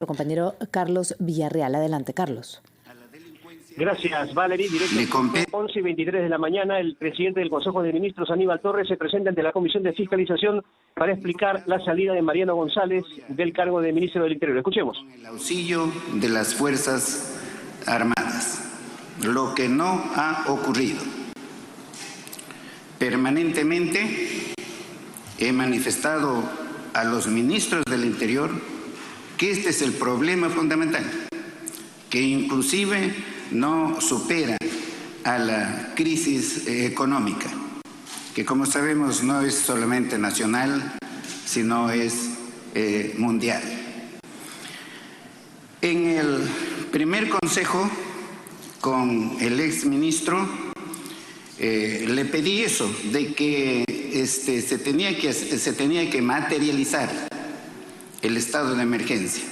Compañero Carlos Villarreal. Adelante, Carlos. Gracias, Valerie. Directo 11:23 de la mañana, el presidente del Consejo de Ministros, Aníbal Torres, se presenta ante la Comisión de Fiscalización para explicar la salida de Mariano González del cargo de ministro del Interior. Escuchemos. Con el auxilio de las Fuerzas Armadas, lo que no ha ocurrido. Permanentemente he manifestado a los ministros del Interior que este es el problema fundamental, que inclusive no supera a la crisis económica, que como sabemos no es solamente nacional, sino es mundial. En el primer consejo con el exministro le pedí eso, de que se tenía que materializar el estado de emergencia,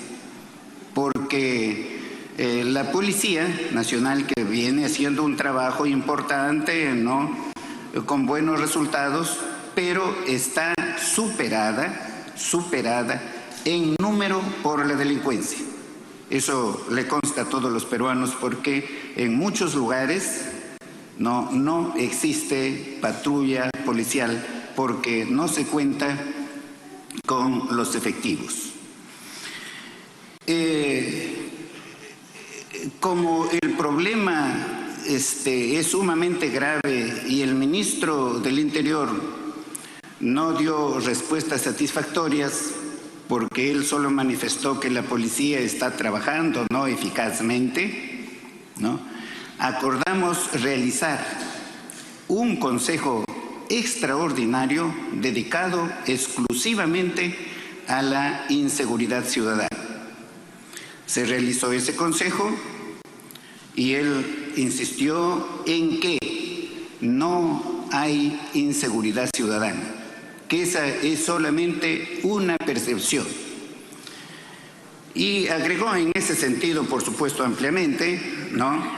porque la Policía Nacional, que viene haciendo un trabajo importante, ¿no?, con buenos resultados, pero está superada en número por la delincuencia. Eso le consta a todos los peruanos, porque en muchos lugares no existe patrulla policial porque no se cuenta con los efectivos. Como el problema es sumamente grave y el ministro del Interior no dio respuestas satisfactorias, porque él solo manifestó que la policía está trabajando no eficazmente, ¿no?, acordamos realizar un consejo extraordinario dedicado exclusivamente a la inseguridad ciudadana. Se realizó ese consejo y él insistió en que no hay inseguridad ciudadana, que esa es solamente una percepción. Y agregó en ese sentido, por supuesto, ampliamente, ¿no?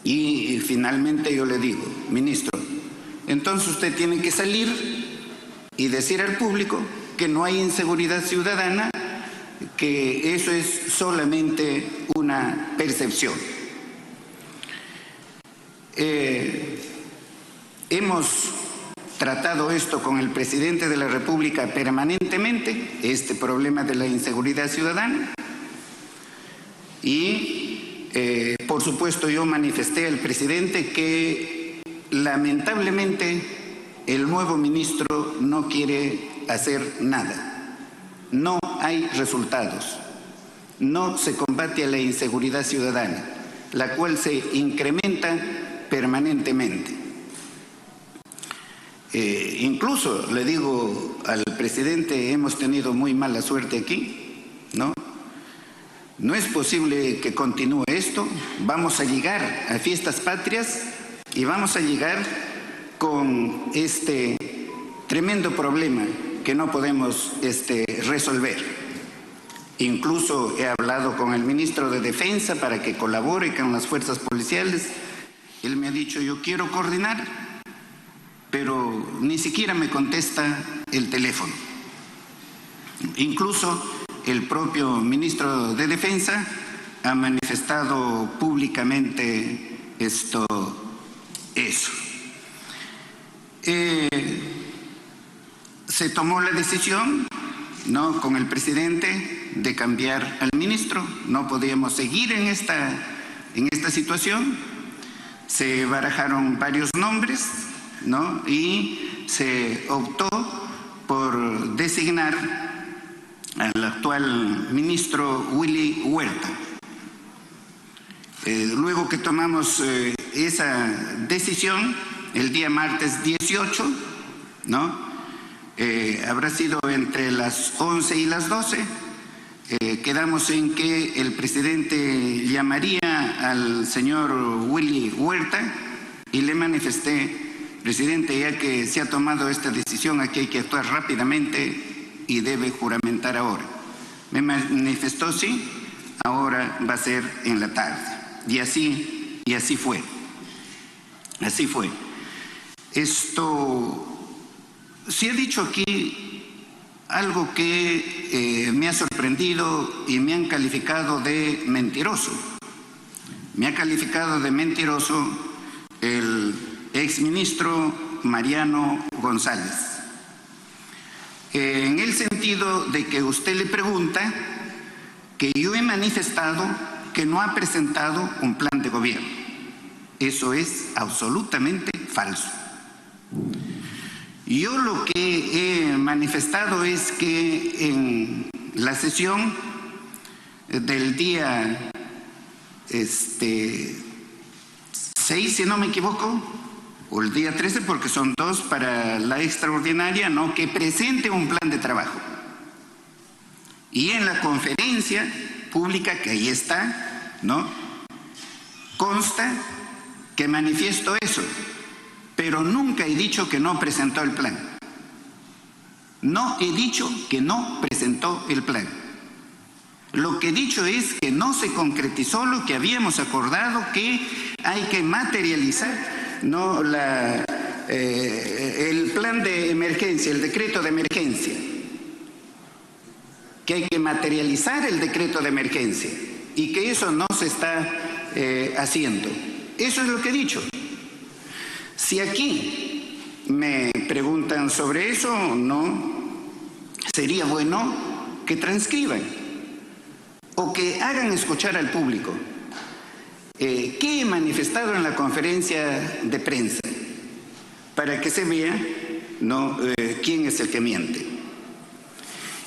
Y finalmente yo le digo, ministro, entonces usted tiene que salir y decir al público que no hay inseguridad ciudadana, que eso es solamente una percepción. Hemos tratado esto con el presidente de la República permanentemente, este problema de la inseguridad ciudadana, y por supuesto yo manifesté al presidente que lamentablemente el nuevo ministro no quiere hacer nada. No hay resultados. No se combate a la inseguridad ciudadana, la cual se incrementa permanentemente. Incluso le digo al presidente, hemos tenido muy mala suerte aquí, ¿no? No es posible que continúe esto. Vamos a llegar a fiestas patrias y vamos a llegar con este tremendo problema que no podemos resolver. Incluso he hablado con el ministro de Defensa para que colabore con las fuerzas policiales. Él me ha dicho, yo quiero coordinar, pero ni siquiera me contesta el teléfono. Incluso el propio ministro de Defensa ha manifestado públicamente eso. Se tomó la decisión, ¿no?, con el presidente de cambiar al ministro. No podíamos seguir en esta situación. Se barajaron varios nombres, ¿no?, y se optó por designar al actual ministro Willy Huerta. Luego que tomamos esa decisión, el día martes 18, ¿no?, habrá sido entre las 11 y las 12, quedamos en que el presidente llamaría al señor Willy Huerta y le manifesté, presidente, ya que se ha tomado esta decisión, aquí hay que actuar rápidamente y debe juramentar ahora. Me manifestó, sí, ahora va a ser en la tarde. Y así fue. Así fue. Esto, se ha dicho aquí algo que me ha sorprendido y me han calificado de mentiroso. Me ha calificado de mentiroso el exministro Mariano González, en el sentido de que usted le pregunta que yo he manifestado que no ha presentado un plan de gobierno. Eso es absolutamente falso. Yo lo que he manifestado es que en la sesión del día 6, si no me equivoco, o el día 13, porque son 2 para la extraordinaria, ¿no?, que presente un plan de trabajo. Y en la conferencia pública, que ahí está, ¿no?, consta que manifiesto eso, pero nunca he dicho que no presentó el plan. No he dicho que no presentó el plan. Lo que he dicho es que no se concretizó lo que habíamos acordado, que hay que materializar, ¿no?, el plan de emergencia, el decreto de emergencia, que hay que materializar el decreto de emergencia y que eso no se está haciendo. Eso es lo que he dicho. Si aquí me preguntan sobre eso, no, sería bueno que transcriban o que hagan escuchar al público qué he manifestado en la conferencia de prensa, para que se vea, ¿no?, quién es el que miente.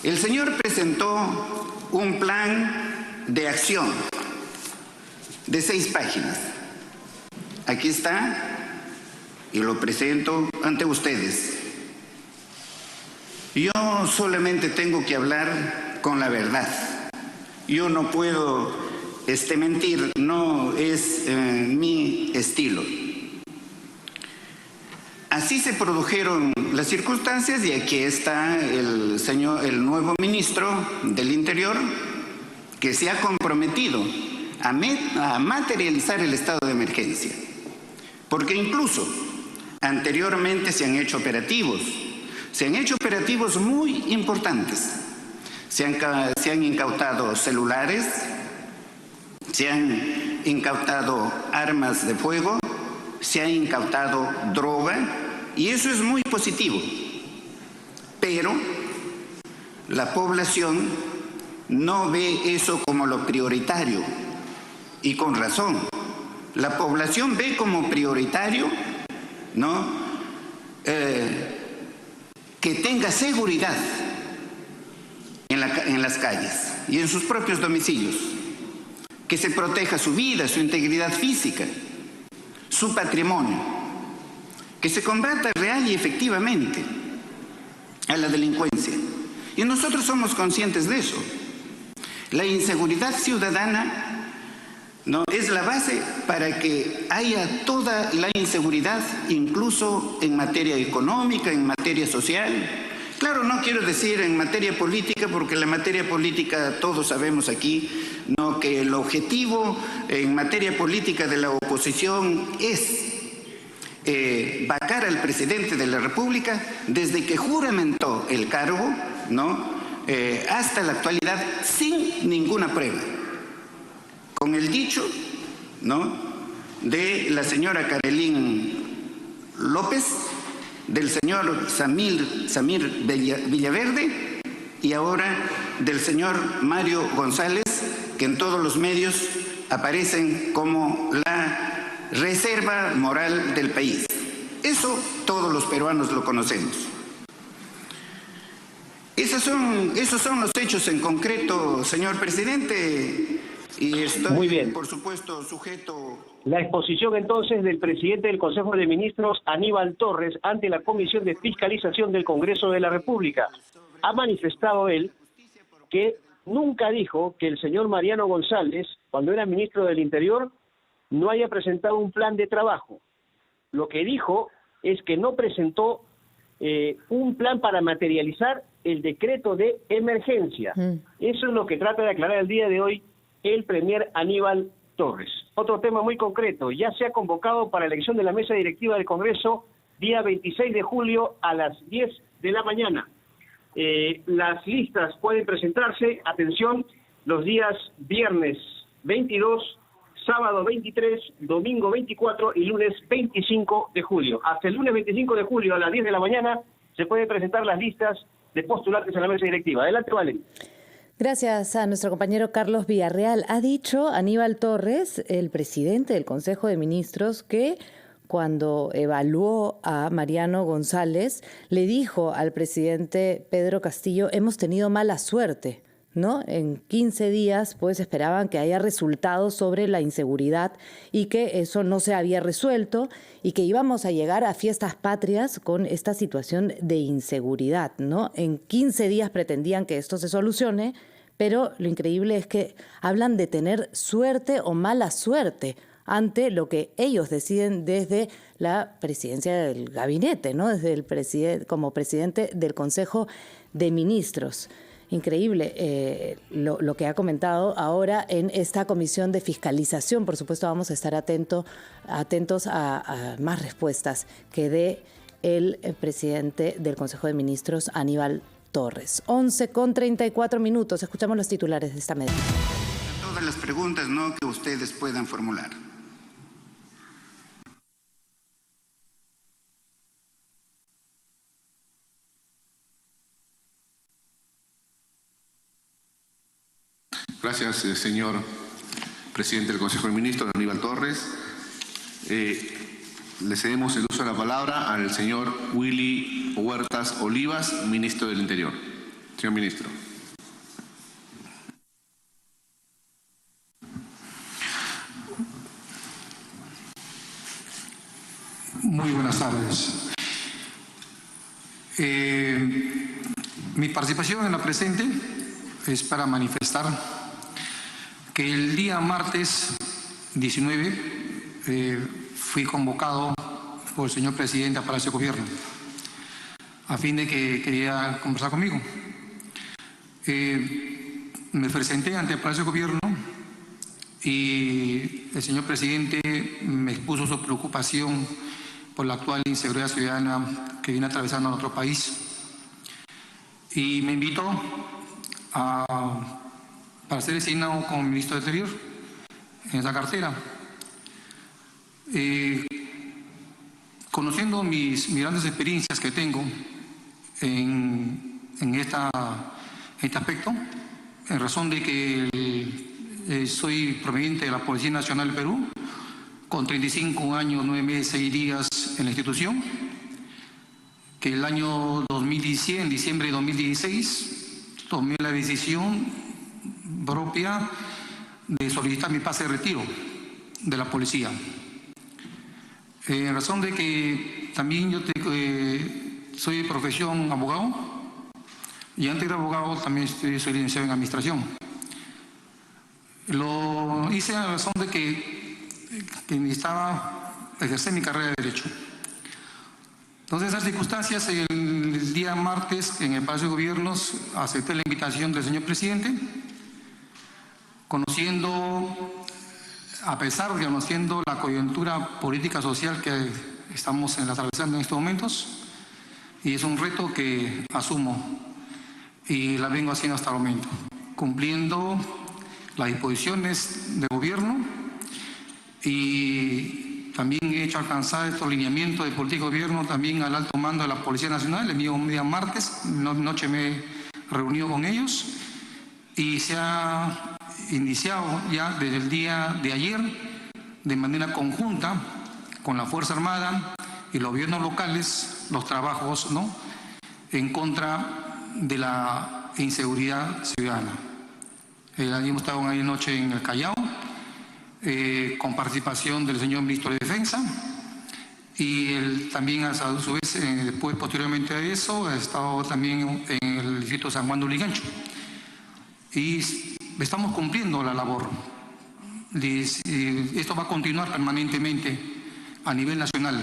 El señor presentó un plan de acción de 6 páginas. Aquí está, y lo presento ante ustedes. Yo solamente tengo que hablar con la verdad. Yo no puedo mentir, no es mi estilo. Así se produjeron las circunstancias y aquí está el nuevo ministro del Interior, que se ha comprometido a materializar el estado de emergencia. Porque incluso anteriormente se han hecho operativos muy importantes. Se han incautado celulares, se han incautado armas de fuego, se ha incautado droga, y eso es muy positivo. Pero la población no ve eso como lo prioritario, y con razón. La población ve como prioritario, ¿no?, que tenga seguridad en las calles y en sus propios domicilios, que se proteja su vida, su integridad física, su patrimonio, que se combata real y efectivamente a la delincuencia. Y nosotros somos conscientes de eso. La inseguridad ciudadana, ¿no?, es la base para que haya toda la inseguridad, incluso en materia económica, en materia social. Claro, no quiero decir en materia política, porque la materia política todos sabemos aquí, ¿no?, que el objetivo en materia política de la oposición es vacar al presidente de la República desde que juramentó el cargo, ¿no?, hasta la actualidad, sin ninguna prueba. Con el dicho, ¿no?, de la señora Carolín López, del señor Samir Villaverde y ahora del señor Mario González, que en todos los medios aparecen como la reserva moral del país. Eso todos los peruanos lo conocemos. Esos son los hechos en concreto, señor presidente, y estoy, muy bien, por supuesto, sujeto. La exposición entonces del presidente del Consejo de Ministros, Aníbal Torres, ante la Comisión de Fiscalización del Congreso de la República. Ha manifestado él que nunca dijo que el señor Mariano González, cuando era ministro del Interior, no haya presentado un plan de trabajo. Lo que dijo es que no presentó un plan para materializar el decreto de emergencia. Eso es lo que trata de aclarar el día de hoy el premier Aníbal Torres. Otro tema muy concreto, ya se ha convocado para la elección de la mesa directiva del Congreso día 26 de julio a las 10 de la mañana. Las listas pueden presentarse, atención, los días viernes 22, sábado 23, domingo 24 y lunes 25 de julio. Hasta el lunes 25 de julio a las 10 de la mañana se pueden presentar las listas de postulantes a la mesa directiva. Adelante, Valeria. Gracias a nuestro compañero Carlos Villarreal. Ha dicho Aníbal Torres, el presidente del Consejo de Ministros, que cuando evaluó a Mariano González, le dijo al presidente Pedro Castillo, hemos tenido mala suerte, ¿no? En 15 días pues esperaban que haya resultados sobre la inseguridad y que eso no se había resuelto y que íbamos a llegar a fiestas patrias con esta situación de inseguridad, ¿no? En 15 días pretendían que esto se solucione, pero lo increíble es que hablan de tener suerte o mala suerte ante lo que ellos deciden desde la presidencia del gabinete, ¿no? Desde el como presidente del Consejo de Ministros. Increíble lo que ha comentado ahora en esta comisión de fiscalización. Por supuesto, vamos a estar atentos a más respuestas que dé el presidente del Consejo de Ministros, Aníbal Torres. 11:34. Escuchamos los titulares de esta media. Todas las preguntas, ¿no?, que ustedes puedan formular. Gracias, señor presidente del Consejo de Ministros, Aníbal Torres. Le cedemos el uso de la palabra al señor Willy Huertas Olivas, ministro del Interior. Señor ministro. Muy buenas tardes. Mi participación en la presente es para manifestar que el día martes 19 fui convocado por el señor presidente a Palacio de Gobierno a fin de que quería conversar conmigo. Me presenté ante el Palacio de Gobierno y el señor presidente me expuso su preocupación por la actual inseguridad ciudadana que viene atravesando nuestro país y me invitó para ser designado como ministro del Interior en esa cartera. Conociendo mis grandes experiencias que tengo en este aspecto, en razón de que soy proveniente de la Policía Nacional del Perú, con 35 años, 9 meses, 6 días en la institución, que el año 2016, en diciembre de 2016, tomé la decisión propia de solicitar mi pase de retiro de la policía. En razón de que también yo soy de profesión abogado y antes de abogado también soy licenciado en administración. Lo hice en razón de que necesitaba ejercer mi carrera de Derecho. Entonces, en esas circunstancias, el día martes en el Palacio de Gobiernos acepté la invitación del señor presidente, a pesar de conociendo la coyuntura política social que estamos atravesando en estos momentos, y es un reto que asumo y la vengo haciendo hasta el momento, cumpliendo las disposiciones del gobierno y también he hecho alcanzar estos lineamientos de política de gobierno también al alto mando de la Policía Nacional. El mismo día martes, noche me he reunido con ellos y se ha iniciado ya desde el día de ayer de manera conjunta con la Fuerza Armada y los gobiernos locales los trabajos, ¿no?, en contra de la inseguridad ciudadana. Hemos estado anoche en el Callao con participación del señor ministro de Defensa y él también a su vez después posteriormente a eso ha estado también en el distrito de San Juan de Lurigancho y estamos cumpliendo la labor. Esto va a continuar permanentemente a nivel nacional.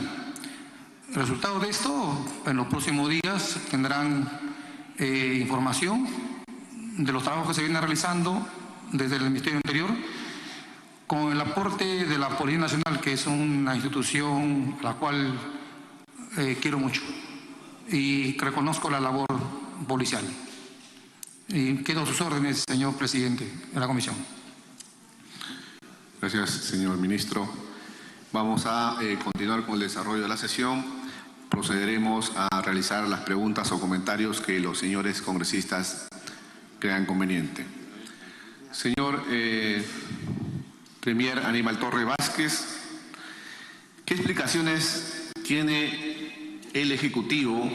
El resultado de esto en los próximos días tendrán información de los trabajos que se vienen realizando desde el Ministerio del Interior con el aporte de la Policía Nacional, que es una institución a la cual quiero mucho y reconozco la labor policial. Y quedo a sus órdenes, señor presidente de la comisión. Gracias, señor ministro. Vamos a continuar con el desarrollo de la sesión. Procederemos a realizar las preguntas o comentarios que los señores congresistas crean conveniente. Señor Premier Aníbal Torres Vázquez, ¿qué explicaciones tiene el Ejecutivo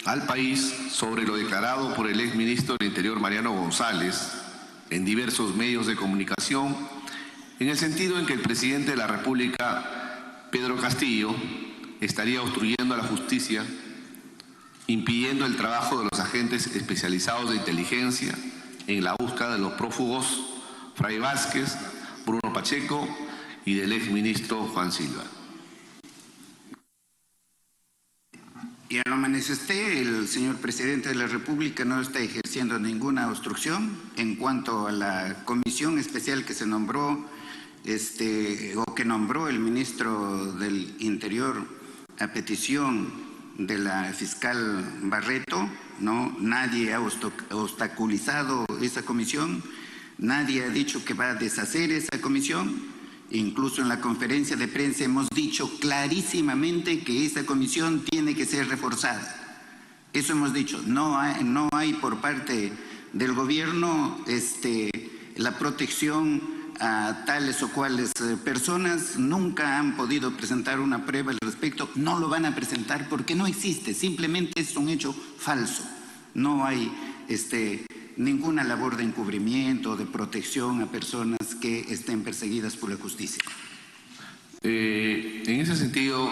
al país sobre lo declarado por el exministro del Interior Mariano González en diversos medios de comunicación, en el sentido en que el presidente de la República, Pedro Castillo, estaría obstruyendo a la justicia, impidiendo el trabajo de los agentes especializados de inteligencia en la búsqueda de los prófugos Fray Vázquez, Bruno Pacheco y del exministro Juan Silva? Ya lo manifesté, el señor presidente de la República no está ejerciendo ninguna obstrucción en cuanto a la comisión especial que se nombró, o que nombró el ministro del Interior a petición de la fiscal Barreto. No, nadie ha obstaculizado esa comisión, nadie ha dicho que va a deshacer esa comisión. Incluso en la conferencia de prensa hemos dicho clarísimamente que esa comisión tiene que ser reforzada. Eso hemos dicho. No hay por parte del gobierno la protección a tales o cuales personas. Nunca han podido presentar una prueba al respecto. No lo van a presentar porque no existe. Simplemente es un hecho falso. No hay ninguna labor de encubrimiento o de protección a personas que estén perseguidas por la justicia. En ese sentido,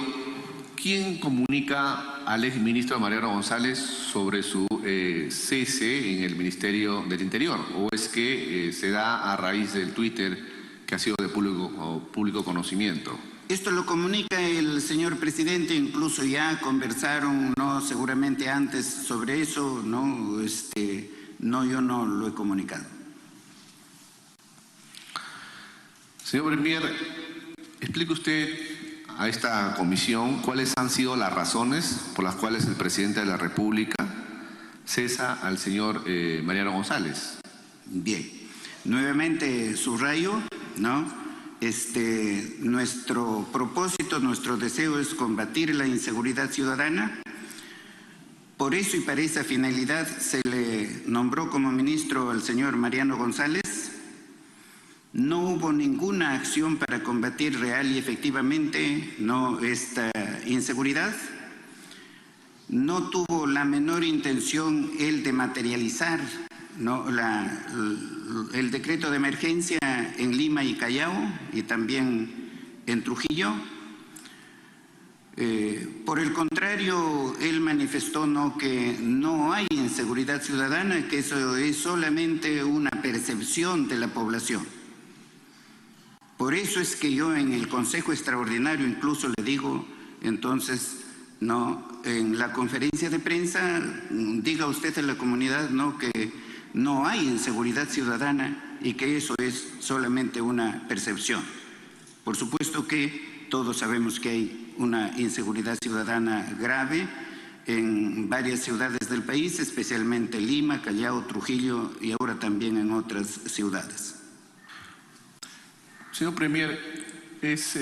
¿quién comunica al exministro Mariano González sobre su cese en el Ministerio del Interior? ¿O es que se da a raíz del Twitter que ha sido de público conocimiento? Esto lo comunica el señor presidente, incluso ya conversaron, ¿no? Seguramente antes sobre eso, ¿no? No, yo no lo he comunicado. Señor Premier, explique usted a esta comisión cuáles han sido las razones por las cuales el presidente de la República cesa al señor Mariano González. Bien, nuevamente subrayo, ¿no? Nuestro propósito, nuestro deseo es combatir la inseguridad ciudadana. Por eso y para esa finalidad se le nombró como ministro al señor Mariano González. No hubo ninguna acción para combatir real y efectivamente esta inseguridad. No tuvo la menor intención él de materializar el decreto de emergencia en Lima y Callao y también en Trujillo. Por el contrario, él manifestó que no hay inseguridad ciudadana, que eso es solamente una percepción de la población. Por eso es que yo en el Consejo Extraordinario incluso le digo, entonces, en la conferencia de prensa, diga usted a la comunidad que no hay inseguridad ciudadana y que eso es solamente una percepción. Por supuesto que todos sabemos que hay una inseguridad ciudadana grave en varias ciudades del país, especialmente Lima, Callao, Trujillo y ahora también en otras ciudades. Señor Premier, ¿es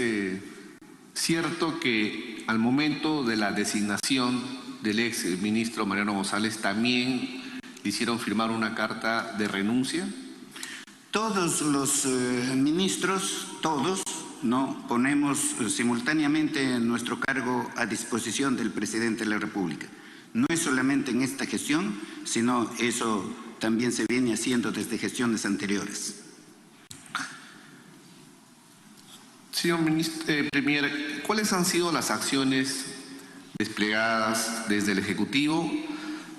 cierto que al momento de la designación del ex ministro Mariano González también le hicieron firmar una carta de renuncia? Todos los ministros, todos, ponemos simultáneamente nuestro cargo a disposición del presidente de la República. No es solamente en esta gestión, sino eso también se viene haciendo desde gestiones anteriores. Señor Premier, ¿cuáles han sido las acciones desplegadas desde el Ejecutivo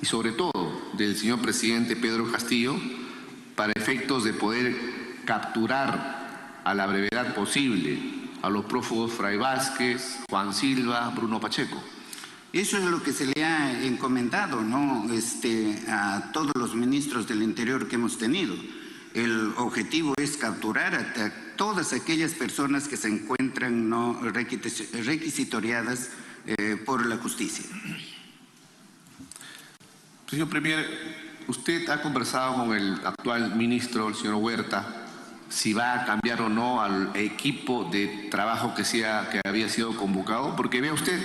y sobre todo del señor presidente Pedro Castillo para efectos de poder capturar a la brevedad posible a los prófugos Fray Vázquez, Juan Silva, Bruno Pacheco? Eso es lo que se le ha encomendado, a todos los ministros del Interior que hemos tenido. El objetivo es capturar a todas aquellas personas que se encuentran requisitoriadas por la justicia. Señor Premier, usted ha conversado con el actual ministro, el señor Huerta, si va a cambiar o no al equipo de trabajo que había sido convocado, porque vea usted,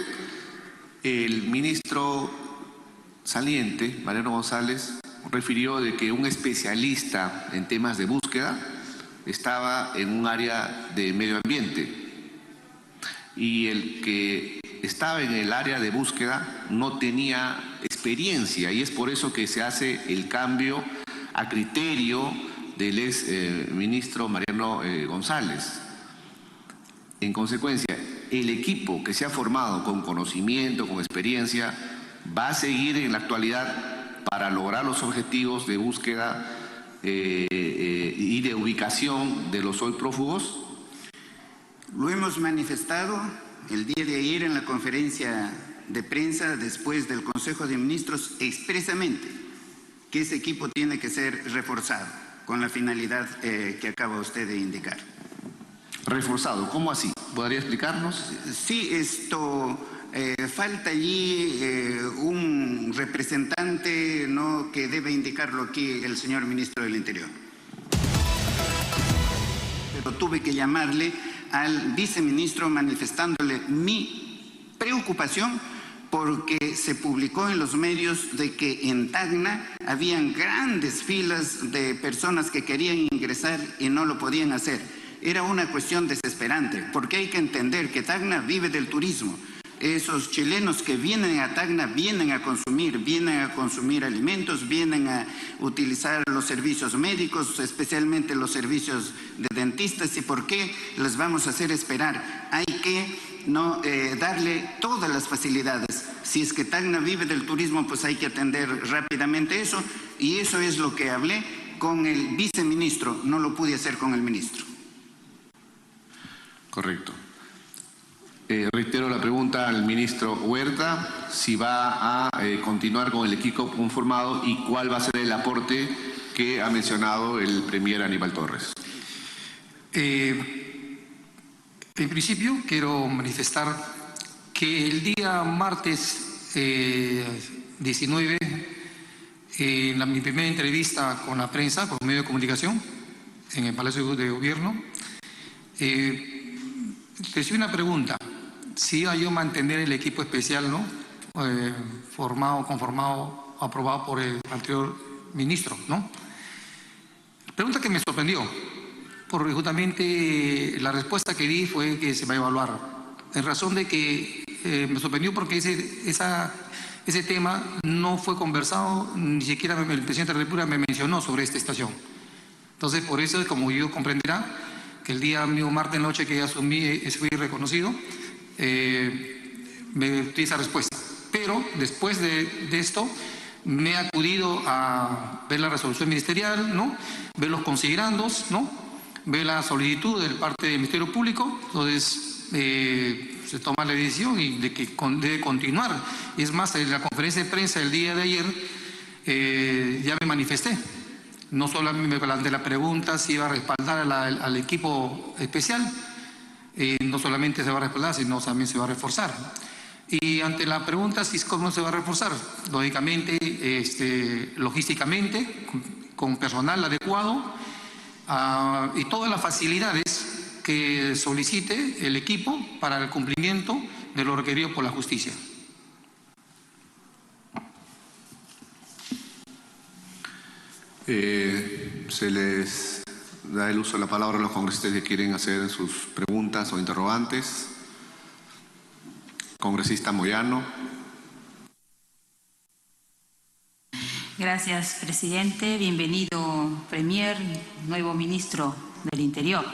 el ministro saliente, Mariano González, refirió de que un especialista en temas de búsqueda estaba en un área de medio ambiente y el que estaba en el área de búsqueda no tenía experiencia, y es por eso que se hace el cambio a criterio del ex ministro Mariano González. En consecuencia, el equipo que se ha formado con conocimiento, con experiencia, va a seguir en la actualidad para lograr los objetivos de búsqueda y de ubicación de los hoy prófugos. Lo hemos manifestado el día de ayer en la conferencia de prensa después del Consejo de Ministros expresamente que ese equipo tiene que ser reforzado con la finalidad que acaba usted de indicar. Reforzado, ¿cómo así? ¿Podría explicarnos? Sí, falta allí un representante, ¿no?, que debe indicarlo aquí el señor ministro del Interior. Pero tuve que llamarle al viceministro manifestándole mi preocupación porque se publicó en los medios de que en Tacna habían grandes filas de personas que querían ingresar y no lo podían hacer. Era una cuestión desesperante, porque hay que entender que Tacna vive del turismo. Esos chilenos que vienen a Tacna vienen a consumir alimentos, vienen a utilizar los servicios médicos, especialmente los servicios de dentistas. ¿Y por qué les vamos a hacer esperar? Hay que darle todas las facilidades. Si es que Tacna vive del turismo, pues hay que atender rápidamente eso, y eso es lo que hablé con el viceministro, no lo pude hacer con el ministro. Correcto. Reitero la pregunta al ministro Huerta, si va a continuar con el equipo conformado y cuál va a ser el aporte que ha mencionado el premier Aníbal Torres. En principio quiero manifestar que el día martes 19, en mi primera entrevista con la prensa, por medio de comunicación, en el Palacio de Gobierno, recibí una pregunta: si iba yo a mantener el equipo especial, ¿no?, conformado, aprobado por el anterior ministro, ¿no? Pregunta que me sorprendió, porque justamente la respuesta que di fue que se va a evaluar, en razón de que me sorprendió porque ese tema no fue conversado, ni siquiera el presidente de la República me mencionó sobre esta estación. Entonces, por eso, como yo comprenderá, que el día mío martes noche que asumí, fui reconocido, me di esa respuesta. Pero después de esto me he acudido a ver la resolución ministerial, ¿no?, ver los consigrandos, ¿no?, ver la solicitud de parte del Ministerio Público. Entonces se toma la decisión y de que debe continuar. Y es más, en la conferencia de prensa el día de ayer ya me manifesté. No solamente ante la pregunta si iba a respaldar al equipo especial, no solamente se va a respaldar, sino también se va a reforzar. Y ante la pregunta si cómo se va a reforzar, lógicamente, logísticamente, con personal adecuado y todas las facilidades que solicite el equipo para el cumplimiento de lo requerido por la justicia. Se les da el uso de la palabra a los congresistas que quieren hacer sus preguntas o interrogantes. Congresista Moyano. Gracias, presidente. Bienvenido, premier, nuevo ministro del Interior.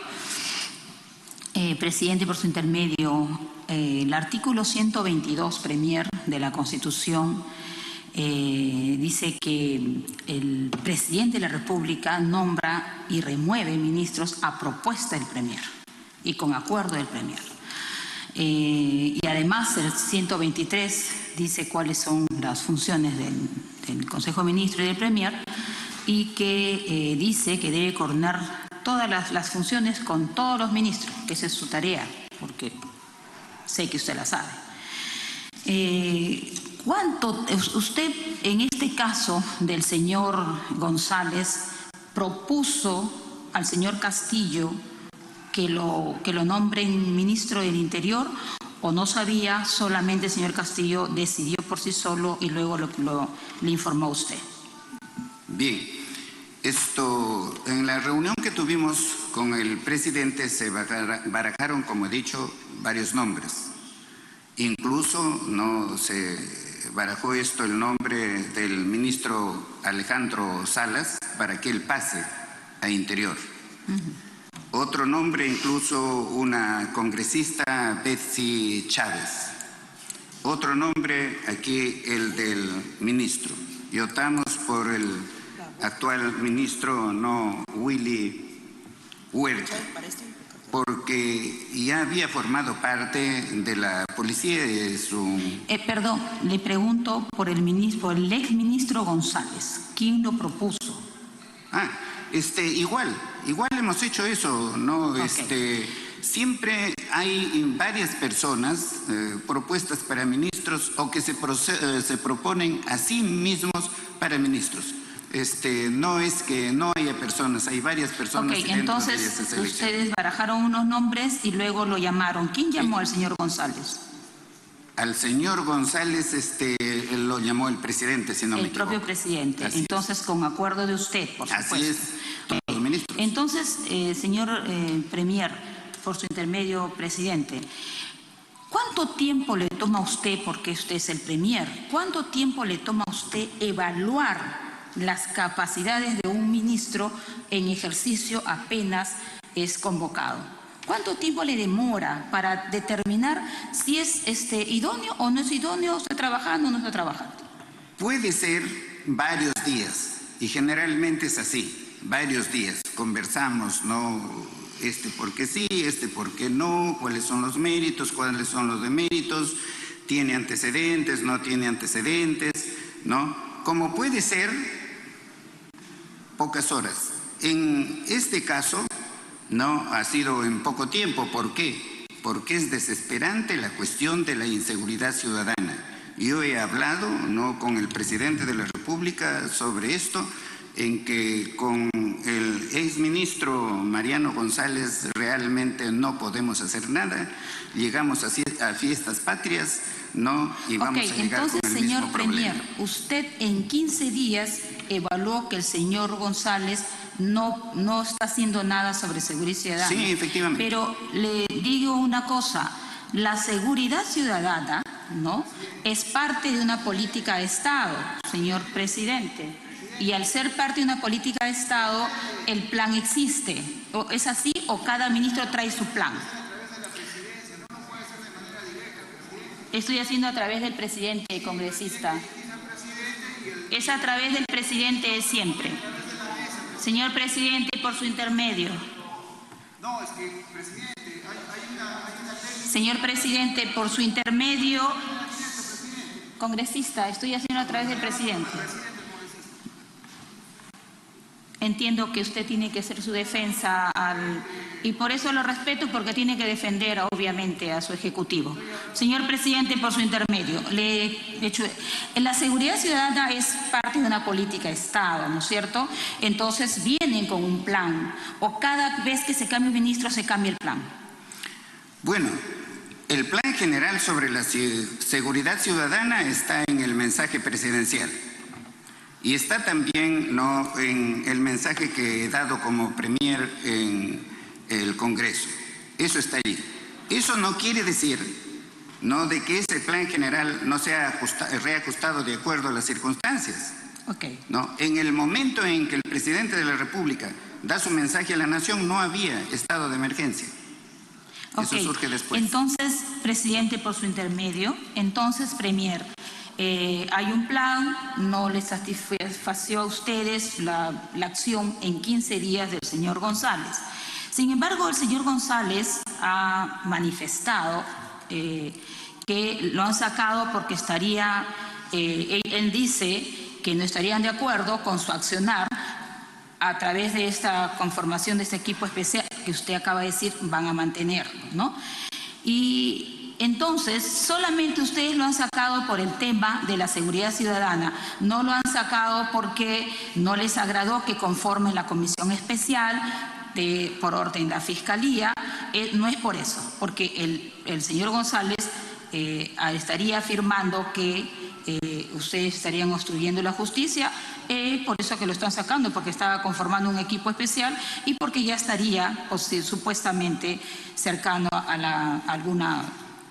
Presidente, por su intermedio, el artículo 122, premier, de la Constitución dice que el presidente de la República nombra y remueve ministros a propuesta del premier y con acuerdo del premier. Y además el 123 dice cuáles son las funciones del Consejo de Ministros y del premier, y que dice que debe coordinar todas las funciones con todos los ministros, que esa es su tarea, porque sé que usted la sabe. ¿cuánto usted en este caso del señor González propuso al señor Castillo que lo nombren ministro del Interior, o no sabía, solamente el señor Castillo decidió por sí solo y luego le informó a usted? Bien, en la reunión que tuvimos con el presidente se barajaron, como he dicho, varios nombres. Incluso no se barajó el nombre del ministro Alejandro Salas para que él pase a Interior. Otro nombre, incluso una congresista, Betsy Chávez. Otro nombre, aquí el del ministro. Y optamos por el actual ministro, no Willy Huerta, porque ya había formado parte de la policía de su... Perdón, le pregunto por el exministro González. ¿Quién lo propuso? Igual hemos hecho eso, ¿no? Okay. Siempre hay varias personas propuestas para ministros o que se proponen a sí mismos para ministros. No es que no haya personas, hay varias personas. Ok, entonces ustedes barajaron unos nombres y luego lo llamaron. ¿Quién llamó al señor González? Al señor González lo llamó el presidente, si no me equivoco. El propio presidente. Así entonces, es. Con acuerdo de usted, por supuesto. Así es, todos los ministros. Entonces, señor Premier, por su intermedio, presidente, ¿cuánto tiempo le toma a usted, porque usted es el Premier, cuánto tiempo le toma a usted evaluar las capacidades de un ministro en ejercicio apenas es convocado? ¿Cuánto tiempo le demora para determinar si es idóneo o no es idóneo, está trabajando o no está trabajando? Puede ser varios días y generalmente es así, varios días. Conversamos, ¿no? Porque sí, porque no, cuáles son los méritos, cuáles son los deméritos, tiene antecedentes, no tiene antecedentes, ¿no? Como puede ser pocas horas. En este caso, no ha sido en poco tiempo. ¿Por qué? Porque es desesperante la cuestión de la inseguridad ciudadana. Yo he hablado, ¿no?, con el presidente de la República sobre esto, en que con el exministro Mariano González realmente no podemos hacer nada. Llegamos a fiestas patrias, ¿no? Y vamos a llegar entonces, con el señor mismo Premier, problema. usted en 15 días evaluó que el señor González no está haciendo nada sobre seguridad ciudadana. Sí, efectivamente. Pero le digo una cosa, la seguridad ciudadana, ¿no?, es parte de una política de Estado, señor presidente. Y al ser parte de una política de Estado, el plan existe. ¿O es así o cada ministro trae su plan? Estoy haciendo a través del presidente, congresista. Es a través del presidente siempre. Señor presidente, por su intermedio. No, es que, presidente, hay una ley. Señor presidente, por su intermedio. Congresista, estoy haciendo a través del presidente. Entiendo que usted tiene que hacer su defensa y por eso lo respeto, porque tiene que defender obviamente a su ejecutivo. Señor presidente, por su intermedio, la seguridad ciudadana es parte de una política de Estado, ¿no es cierto? Entonces vienen con un plan, o cada vez que se cambia un ministro se cambia el plan. Bueno, el plan general sobre la seguridad ciudadana está en el mensaje presidencial. Y está también, ¿no?, en el mensaje que he dado como premier en el Congreso. Eso está ahí. Eso no quiere decir, ¿no?, de que ese plan general no sea reajustado de acuerdo a las circunstancias. Okay. ¿No? En el momento en que el presidente de la República da su mensaje a la nación, no había estado de emergencia. Okay. Eso surge después. Entonces, presidente, por su intermedio, entonces, premier, hay un plan, no les satisfació a ustedes la acción en 15 días del señor González. Sin embargo, el señor González ha manifestado que lo han sacado porque él dice que no estarían de acuerdo con su accionar a través de esta conformación de este equipo especial que usted acaba de decir van a mantener, ¿no? Y Entonces, solamente ustedes lo han sacado por el tema de la seguridad ciudadana. No lo han sacado porque no les agradó que conformen la comisión especial por orden de la Fiscalía. No es por eso, porque el señor González estaría afirmando que ustedes estarían obstruyendo la justicia, por eso que lo están sacando, porque estaba conformando un equipo especial y porque ya estaría supuestamente cercano a alguna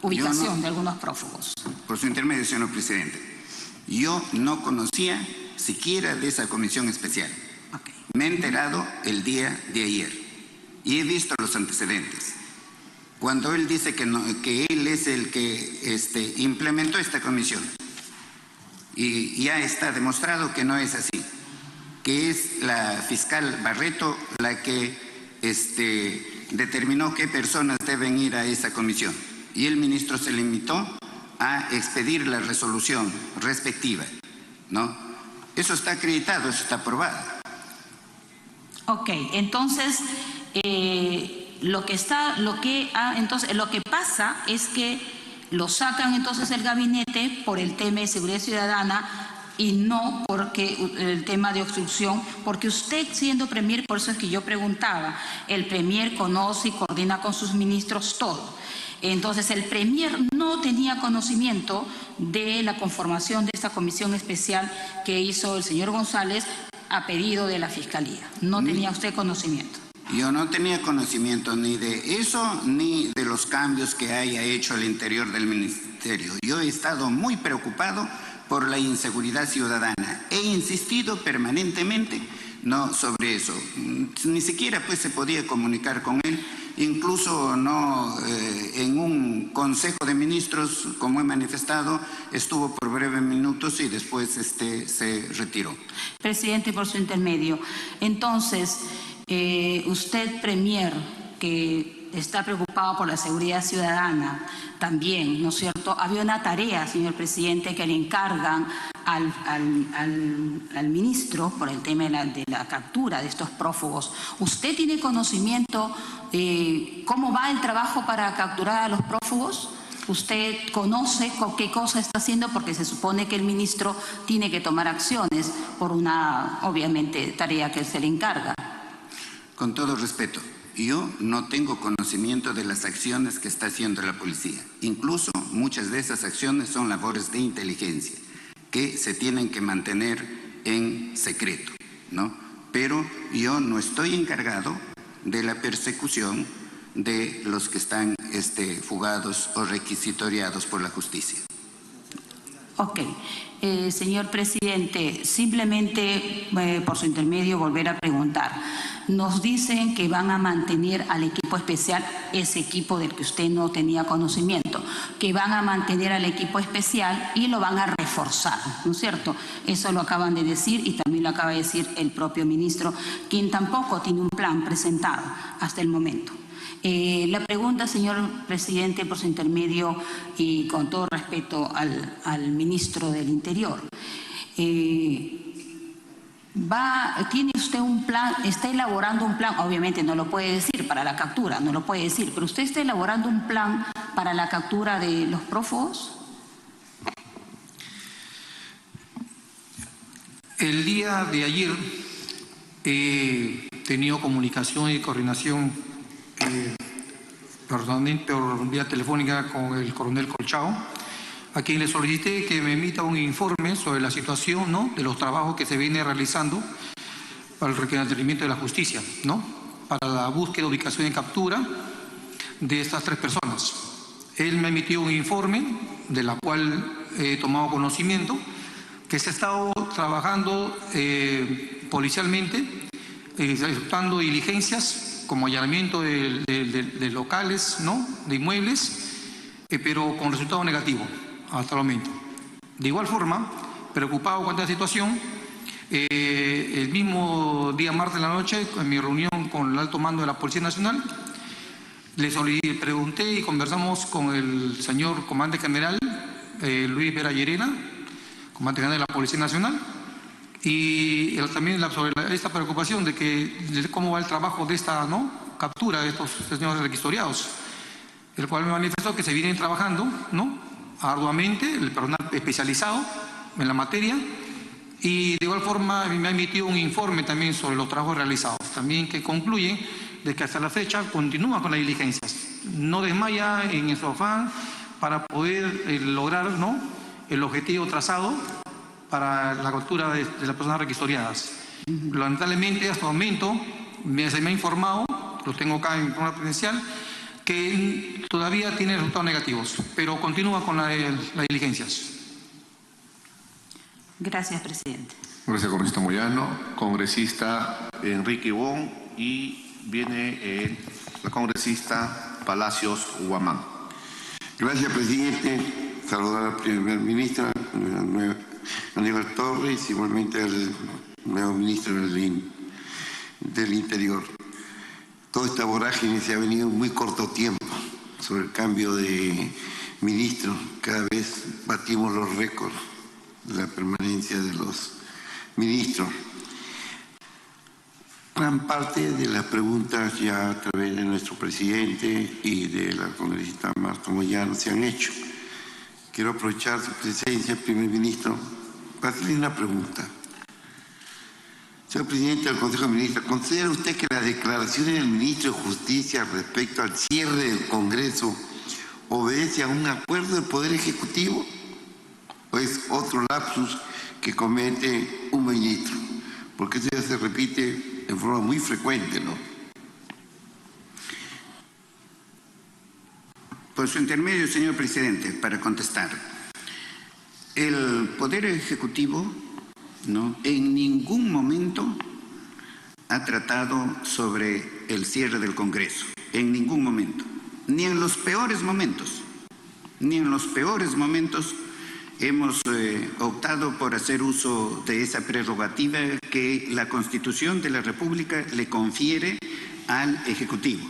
ubicación de algunos prófugos. Por su intermedio, señor presidente, yo no conocía siquiera de esa comisión especial. Okay. Me he enterado el día de ayer y he visto los antecedentes. Cuando él dice que él es el que implementó esta comisión, y ya está demostrado que no es así, que es la fiscal Barreto la que determinó qué personas deben ir a esa comisión, y el ministro se limitó a expedir la resolución respectiva, ¿no? Eso está acreditado, eso está aprobado. Ok, entonces lo que pasa es que lo sacan entonces del gabinete por el tema de seguridad ciudadana y no porque el tema de obstrucción, porque usted siendo premier, por eso es que yo preguntaba, el premier conoce y coordina con sus ministros todo. Entonces el premier no tenía conocimiento de la conformación de esta comisión especial que hizo el señor González a pedido de la Fiscalía. No tenía usted conocimiento. Yo no tenía conocimiento ni de eso ni de los cambios que haya hecho al interior del ministerio. Yo he estado muy preocupado por la inseguridad ciudadana. He insistido permanentemente sobre eso. Ni siquiera pues se podía comunicar con él. Incluso no en un consejo de ministros, como he manifestado, estuvo por breves minutos y después se retiró. Presidente, por su intermedio. Entonces, usted, premier, que está preocupado por la seguridad ciudadana, también, ¿no es cierto? Había una tarea, señor presidente, que le encargan al ministro por el tema de la captura de estos prófugos. ¿Usted tiene conocimiento cómo va el trabajo para capturar a los prófugos? ¿Usted conoce qué cosa está haciendo? Porque se supone que el ministro tiene que tomar acciones por una, obviamente, tarea que se le encarga. Con todo respeto, yo no tengo conocimiento de las acciones que está haciendo la policía. Incluso muchas de esas acciones son labores de inteligencia que se tienen que mantener en secreto, ¿no? Pero yo no estoy encargado de la persecución de los que están fugados o requisitoriados por la justicia. Ok. Señor presidente, simplemente por su intermedio volver a preguntar. Nos dicen que van a mantener al equipo especial, ese equipo del que usted no tenía conocimiento, que van a mantener al equipo especial y lo van a reforzar, ¿no es cierto? Eso lo acaban de decir y también lo acaba de decir el propio ministro, quien tampoco tiene un plan presentado hasta el momento. La pregunta, señor presidente, por su intermedio y con todo respeto al ministro del Interior. ¿Tiene usted un plan, está elaborando un plan? Obviamente no lo puede decir para la captura, no lo puede decir, pero ¿usted está elaborando un plan para la captura de los prófugos? El día de ayer he tenido comunicación y coordinación por vía telefónica con el coronel Colchao, a quien le solicité que me emita un informe sobre la situación, ¿no?, de los trabajos que se viene realizando para el requerimiento de la justicia, ¿no?, para la búsqueda, ubicación y captura de estas 3 personas. Él me emitió un informe de la cual he tomado conocimiento, que se ha estado trabajando policialmente, ejecutando diligencias como allanamiento de locales, ¿no?, de inmuebles, pero con resultado negativo hasta el momento. De igual forma, preocupado con esta situación, el mismo día martes en la noche, en mi reunión con el alto mando de la Policía Nacional, le pregunté y conversamos con el señor comandante general Luis Vera Llerena, comandante general de la Policía Nacional, y también sobre esta preocupación de cómo va el trabajo de esta captura de estos señores requisitoriados. el cual me manifestó que se viene trabajando, ¿no?, arduamente, el personal especializado en la materia, y de igual forma me ha emitido un informe también sobre los trabajos realizados, también que concluye de que hasta la fecha continúa con las diligencias, no desmaya en su afán para poder lograr, ¿no?, el objetivo trazado para la captura de las personas requistoriadas. Lamentablemente, hasta el momento, se me ha informado, lo tengo acá en forma presencial, que todavía tiene resultados negativos, pero continúa con las diligencias. Gracias, presidente. Gracias, congresista Moyano. Congresista Enrique Wong, y viene la congresista Palacios Huamán. Gracias, presidente. Saludar al primer ministro, Aníbal Torres, igualmente al nuevo ministro del Interior. Toda esta vorágine se ha venido en muy corto tiempo sobre el cambio de ministro. Cada vez batimos los récords de la permanencia de los ministros. Gran parte de las preguntas ya a través de nuestro presidente y de la congresista Marta Moyano se han hecho. Quiero aprovechar su presencia, primer ministro, para hacerle una pregunta. Señor presidente del Consejo de Ministros, ¿considera usted que las declaraciones del ministro de Justicia respecto al cierre del Congreso obedece a un acuerdo del Poder Ejecutivo o es otro lapsus que comete un ministro? Porque eso ya se repite en forma muy frecuente, ¿no? Por su intermedio, señor presidente, para contestar. El Poder Ejecutivo, ¿no?, en ningún momento ha tratado sobre el cierre del Congreso, en ningún momento, ni en los peores momentos, hemos optado por hacer uso de esa prerrogativa que la Constitución de la República le confiere al Ejecutivo.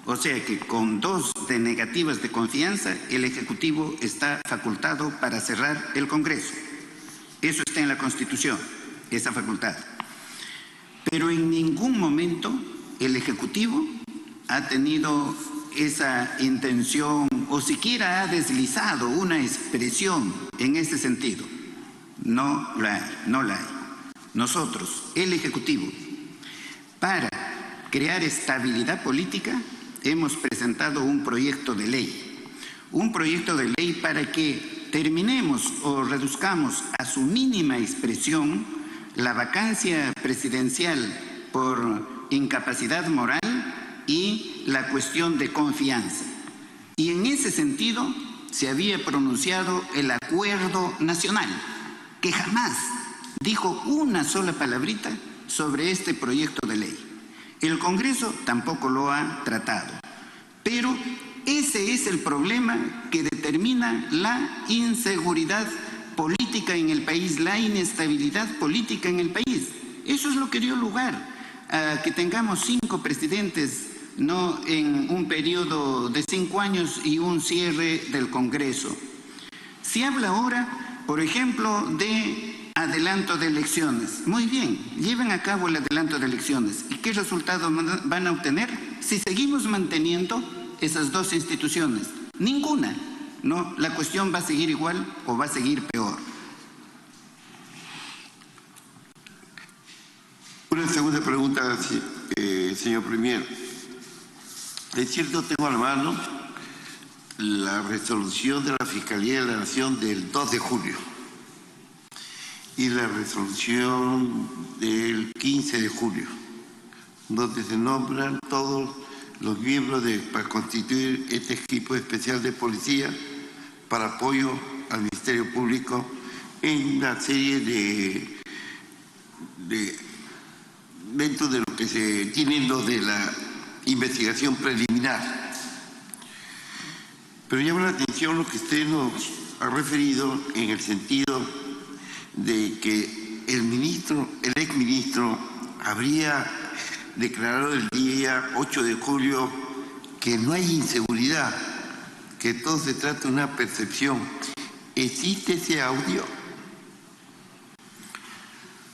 O sea que con 2 denegativas de confianza, el Ejecutivo está facultado para cerrar el Congreso. Eso está en la Constitución, esa facultad. Pero en ningún momento el Ejecutivo ha tenido esa intención o siquiera ha deslizado una expresión en ese sentido. No la hay. Nosotros, el Ejecutivo, para crear estabilidad política, hemos presentado un proyecto de ley para que terminemos o reduzcamos a su mínima expresión la vacancia presidencial por incapacidad moral y la cuestión de confianza. Y en ese sentido se había pronunciado el Acuerdo Nacional, que jamás dijo una sola palabrita sobre este proyecto de ley. El Congreso tampoco lo ha tratado, pero ese es el problema que determina la inseguridad política en el país, la inestabilidad política en el país. Eso es lo que dio lugar a que tengamos 5 presidentes, no en un periodo de 5 años y un cierre del Congreso. Se habla ahora, por ejemplo, de adelanto de elecciones. Muy bien, lleven a cabo el adelanto de elecciones. ¿Y qué resultados van a obtener si seguimos manteniendo esas 2 instituciones? Ninguna, ¿no? La cuestión va a seguir igual o va a seguir peor. Una segunda pregunta, señor Premier. Es cierto, tengo a la mano la resolución de la Fiscalía de la Nación del 2 de julio y la resolución del 15 de julio, donde se nombran todos los miembros para constituir este equipo especial de policía para apoyo al Ministerio Público en una serie dentro de lo que se tiene lo de la investigación preliminar. Pero llama la atención lo que usted nos ha referido en el sentido de que el exministro habría declarado el día 8 de julio que no hay inseguridad, que todo se trata de una percepción. ¿Existe ese audio?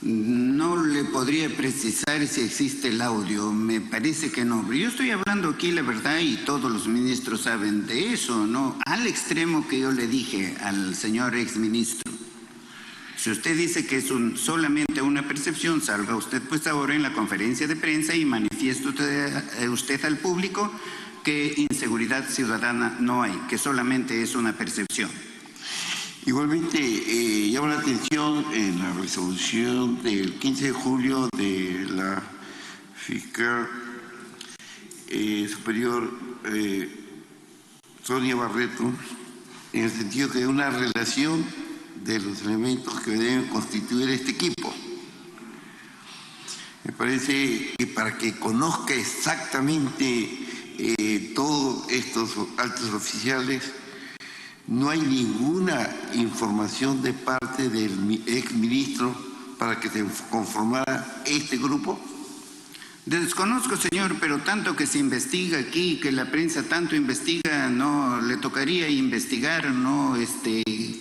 No le podría precisar si existe el audio, me parece que no. Pero yo estoy hablando aquí la verdad y todos los ministros saben de eso, ¿no? Al extremo que yo le dije al señor exministro. Si usted dice que es solamente una percepción, salga usted pues ahora en la conferencia de prensa y manifieste usted al público que inseguridad ciudadana no hay, que solamente es una percepción. Igualmente, llama la atención en la resolución del 15 de julio de la fiscal superior Sonia Barreto, en el sentido que hay una relación de los elementos que deben constituir este equipo. Me parece que para que conozca exactamente todos estos altos oficiales, no hay ninguna información de parte del exministro para que se conformara este grupo. Desconozco, señor, pero tanto que se investiga aquí, que la prensa tanto investiga, no le tocaría investigar, ¿no?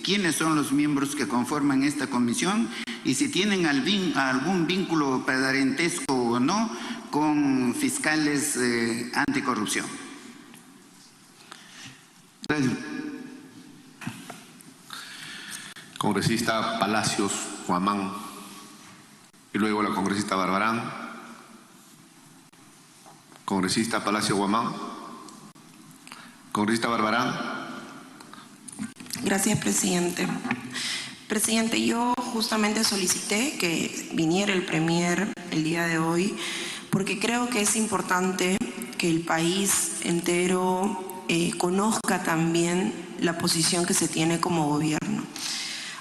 ¿Quiénes son los miembros que conforman esta comisión? Y si tienen algún vínculo parentesco o no con fiscales anticorrupción. Gracias. Congresista Palacios Guamán y luego la congresista Barbarán. Congresista Palacios Guamán. Congresista Barbarán. Gracias, presidente. Presidente, yo justamente solicité que viniera el Premier el día de hoy porque creo que es importante que el país entero conozca también la posición que se tiene como gobierno.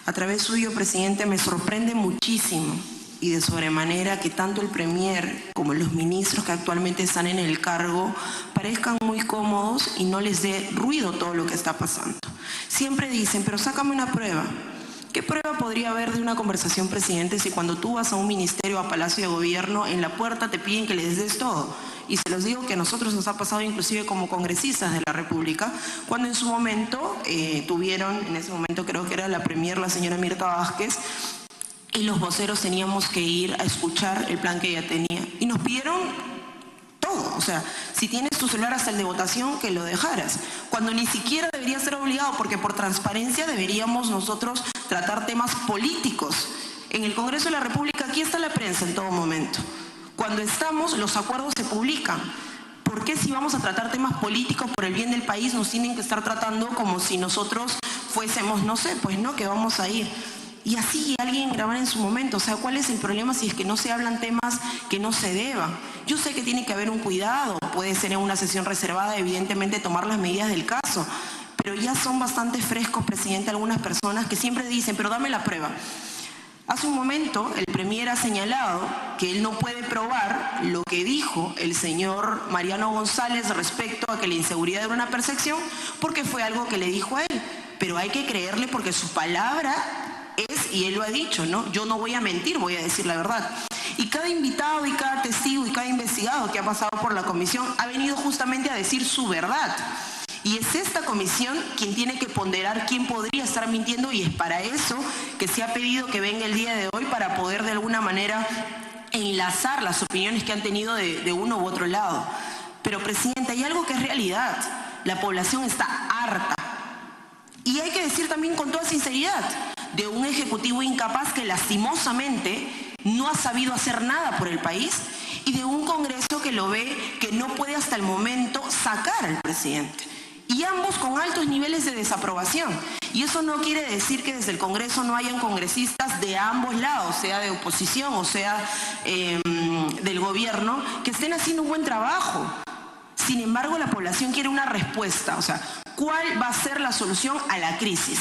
A través suyo, presidente, me sorprende muchísimo y de sobremanera que tanto el Premier como los ministros que actualmente están en el cargo parezcan muy cómodos y no les dé ruido todo lo que está pasando. Siempre dicen, pero sácame una prueba. ¿Qué prueba podría haber de una conversación, presidente, si cuando tú vas a un ministerio, a Palacio de Gobierno, en la puerta te piden que les des todo? Y se los digo que a nosotros nos ha pasado inclusive como congresistas de la República, cuando en su momento tuvieron, en ese momento creo que era la Premier, la señora Mirta Vázquez, y los voceros teníamos que ir a escuchar el plan que ella tenía. Y nos pidieron todo, o sea, si tienes tu celular hasta el de votación, que lo dejaras. Cuando ni siquiera debería ser obligado, porque por transparencia deberíamos nosotros tratar temas políticos. En el Congreso de la República, aquí está la prensa en todo momento. Cuando estamos, los acuerdos se publican. ¿Por qué si vamos a tratar temas políticos por el bien del país nos tienen que estar tratando como si nosotros fuésemos, no sé, pues no, que vamos a ir? Y así alguien grabar en su momento. O sea, ¿cuál es el problema si es que no se hablan temas que no se deban? Yo sé que tiene que haber un cuidado, puede ser en una sesión reservada, evidentemente tomar las medidas del caso, pero ya son bastante frescos, presidente, algunas personas que siempre dicen, pero dame la prueba. Hace un momento el Premier ha señalado que él no puede probar lo que dijo el señor Mariano González respecto a que la inseguridad era una percepción, porque fue algo que le dijo a él. Pero hay que creerle porque su palabra es, y él lo ha dicho, ¿no? Yo no voy a mentir, voy a decir la verdad. Y cada invitado y cada testigo y cada investigado que ha pasado por la comisión ha venido justamente a decir su verdad. Y es esta comisión quien tiene que ponderar quién podría estar mintiendo, y es para eso que se ha pedido que venga el día de hoy, para poder de alguna manera enlazar las opiniones que han tenido de uno u otro lado. Pero, presidente, hay algo que es realidad. La población está harta. Y hay que decir también con toda sinceridad, de un ejecutivo incapaz que lastimosamente no ha sabido hacer nada por el país, y de un Congreso que lo ve que no puede hasta el momento sacar al presidente. Y ambos con altos niveles de desaprobación. Y eso no quiere decir que desde el Congreso no hayan congresistas de ambos lados, sea de oposición o sea del gobierno, que estén haciendo un buen trabajo. Sin embargo, la población quiere una respuesta. O sea, ¿cuál va a ser la solución a la crisis?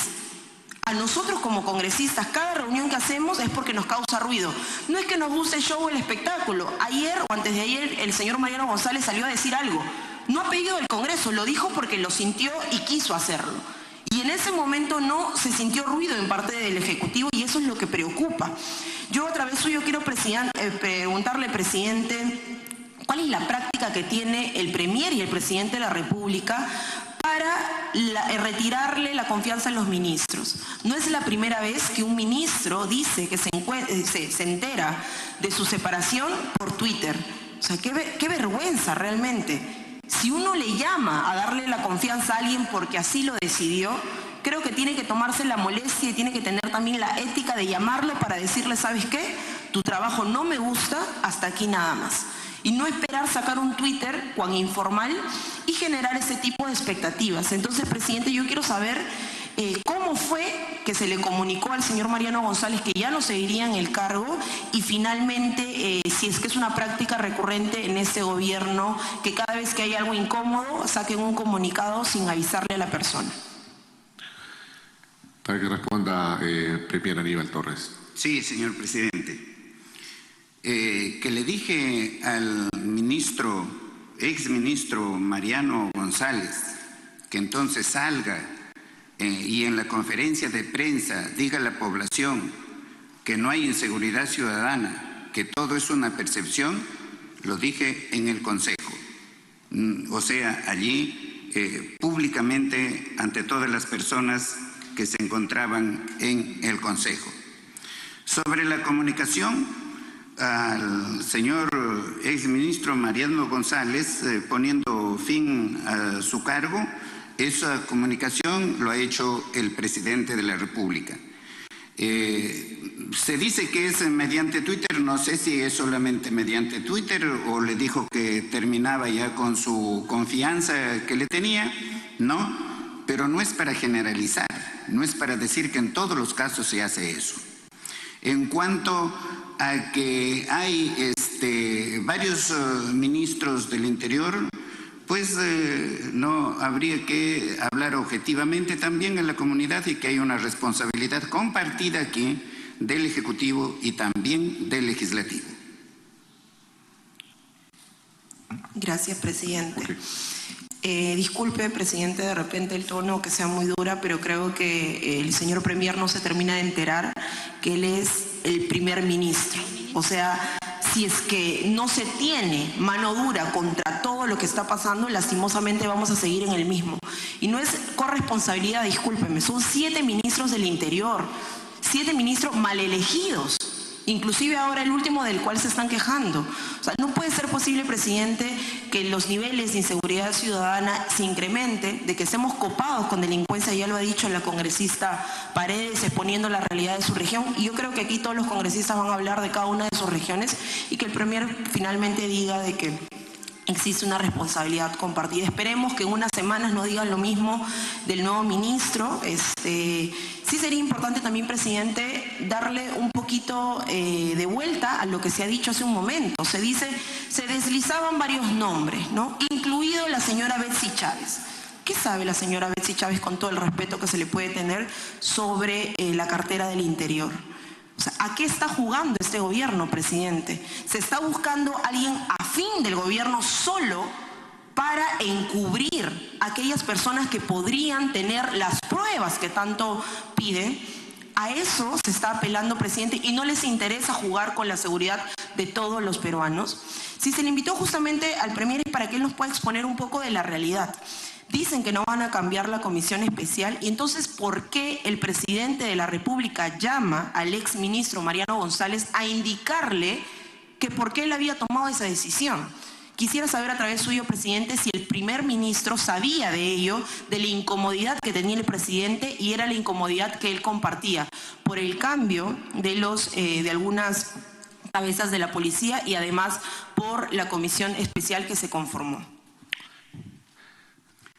A nosotros como congresistas, cada reunión que hacemos es porque nos causa ruido. No es que nos guste el show o el espectáculo. Ayer o antes de ayer el señor Mariano González salió a decir algo. No ha pedido del Congreso, lo dijo porque lo sintió y quiso hacerlo. Y en ese momento no se sintió ruido en parte del Ejecutivo, y eso es lo que preocupa. Yo a través suyo quiero preguntarle, presidente, ¿cuál es la práctica que tiene el Premier y el Presidente de la República para retirarle la confianza a los ministros. No es la primera vez que un ministro dice que se entera de su separación por Twitter. O sea, qué vergüenza realmente. Si uno le llama a darle la confianza a alguien porque así lo decidió, creo que tiene que tomarse la molestia y tiene que tener también la ética de llamarlo para decirle, ¿sabes qué? Tu trabajo no me gusta, hasta aquí nada más. Y no esperar sacar un Twitter cuán informal y generar ese tipo de expectativas. Entonces, presidente, yo quiero saber cómo fue que se le comunicó al señor Mariano González que ya no seguiría en el cargo y finalmente, si es que es una práctica recurrente en este gobierno, que cada vez que hay algo incómodo saquen un comunicado sin avisarle a la persona. Para que responda, Premier Aníbal Torres. Sí, señor presidente. Que le dije al exministro Mariano González, que entonces salga y en la conferencia de prensa diga a la población que no hay inseguridad ciudadana, que todo es una percepción, lo dije en el Consejo. O sea, allí públicamente ante todas las personas que se encontraban en el Consejo. Sobre la comunicación al señor exministro Mariano González poniendo fin a su cargo, esa comunicación lo ha hecho el presidente de la República. Se dice que es mediante Twitter, no sé si es solamente mediante Twitter o le dijo que terminaba ya con su confianza que le tenía, no, pero no es para generalizar, no es para decir que en todos los casos se hace eso. En cuanto a que hay varios ministros del Interior, pues no habría que hablar objetivamente también en la comunidad y que hay una responsabilidad compartida aquí del Ejecutivo y también del Legislativo. Gracias, presidente. Okay. Disculpe, presidente, de repente el tono que sea muy dura, pero creo que el señor Premier no se termina de enterar que él es el primer ministro. O sea, si es que no se tiene mano dura contra todo lo que está pasando, lastimosamente vamos a seguir en el mismo. Y no es corresponsabilidad, discúlpeme, son 7 ministros del Interior, 7 ministros mal elegidos. Inclusive ahora el último del cual se están quejando. O sea, no puede ser posible, presidente, que los niveles de inseguridad ciudadana se incrementen, de que estemos copados con delincuencia, ya lo ha dicho la congresista Paredes, exponiendo la realidad de su región. Y yo creo que aquí todos los congresistas van a hablar de cada una de sus regiones y que el Premier finalmente diga de que existe una responsabilidad compartida. Esperemos que en unas semanas no digan lo mismo del nuevo ministro. Sí sería importante también, presidente, darle un poquito de vuelta a lo que se ha dicho hace un momento. Se dice, se deslizaban varios nombres, ¿no? Incluido la señora Betsy Chávez. ¿Qué sabe la señora Betsy Chávez, con todo el respeto que se le puede tener, sobre la cartera del Interior? O sea, ¿a qué está jugando este gobierno, presidente? ¿Se está buscando alguien afín del gobierno solo para encubrir a aquellas personas que podrían tener las pruebas que tanto piden? A eso se está apelando, presidente, y no les interesa jugar con la seguridad de todos los peruanos. Si se le invitó justamente al Premier es para que él nos pueda exponer un poco de la realidad. Dicen que no van a cambiar la comisión especial y entonces ¿por qué el presidente de la República llama al exministro Mariano González a indicarle que por qué él había tomado esa decisión? Quisiera saber a través suyo, presidente, si el primer ministro sabía de ello, de la incomodidad que tenía el presidente y era la incomodidad que él compartía por el cambio de algunas cabezas de la policía y además por la comisión especial que se conformó.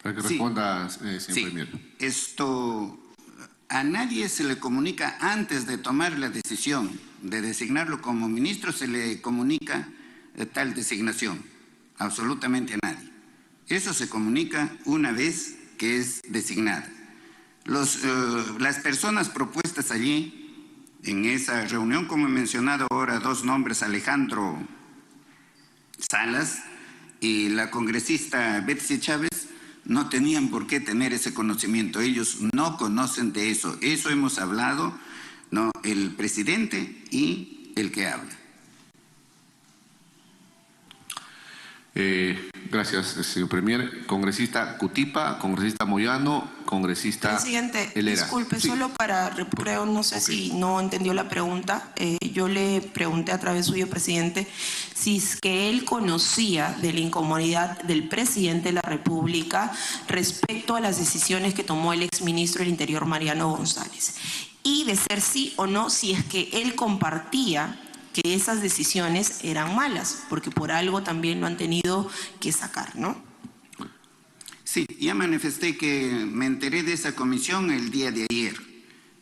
Para que responda, señor Premier. Esto a nadie se le comunica antes de tomar la decisión de designarlo como ministro, se le comunica tal designación. Absolutamente a nadie. Eso se comunica una vez que es designada. Las personas propuestas allí, en esa reunión, como he mencionado ahora, 2 nombres, Alejandro Salas y la congresista Betsy Chávez, no tenían por qué tener ese conocimiento. Ellos no conocen de eso. Eso hemos hablado, ¿no?, el presidente y el que habla. Gracias, señor Premier. Congresista Cutipa, congresista Moyano, congresista Presidente, Helera. disculpe, Sí. solo para, creo, no sé si no entendió la pregunta. Yo le pregunté a través suyo, presidente, si es que él conocía de la incomodidad del presidente de la República respecto a las decisiones que tomó el exministro del Interior, Mariano González. Y de ser sí o no, si es que él compartía que esas decisiones eran malas, porque por algo también lo han tenido que sacar, ¿no? Sí, ya manifesté que me enteré de esa comisión el día de ayer.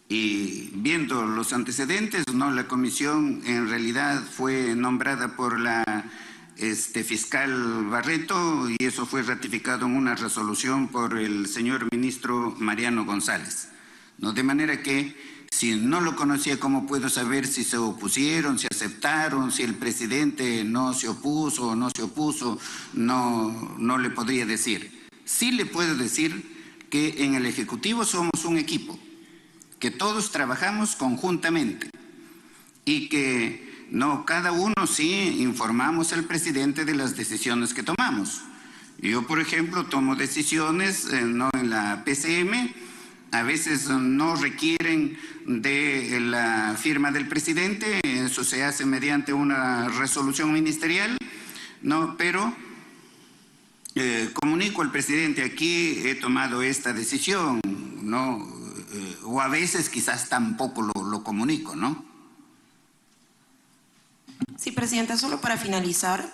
Y viendo los antecedentes, no, la comisión en realidad fue nombrada por la fiscal Barreto y eso fue ratificado en una resolución por el señor ministro Mariano González. ¿No? De manera que si no lo conocía, ¿cómo puedo saber si se opusieron, si aceptaron, si el presidente no se opuso o no se opuso? No le podría decir. Sí le puedo decir que en el Ejecutivo somos un equipo, que todos trabajamos conjuntamente y que no cada uno sí informamos al presidente de las decisiones que tomamos. Yo, por ejemplo, tomo decisiones no en la PCM, a veces no requieren de la firma del presidente, eso se hace mediante una resolución ministerial, no, pero comunico al presidente, aquí he tomado esta decisión, no, o a veces quizás tampoco lo comunico, ¿no? Sí, presidenta, solo para finalizar,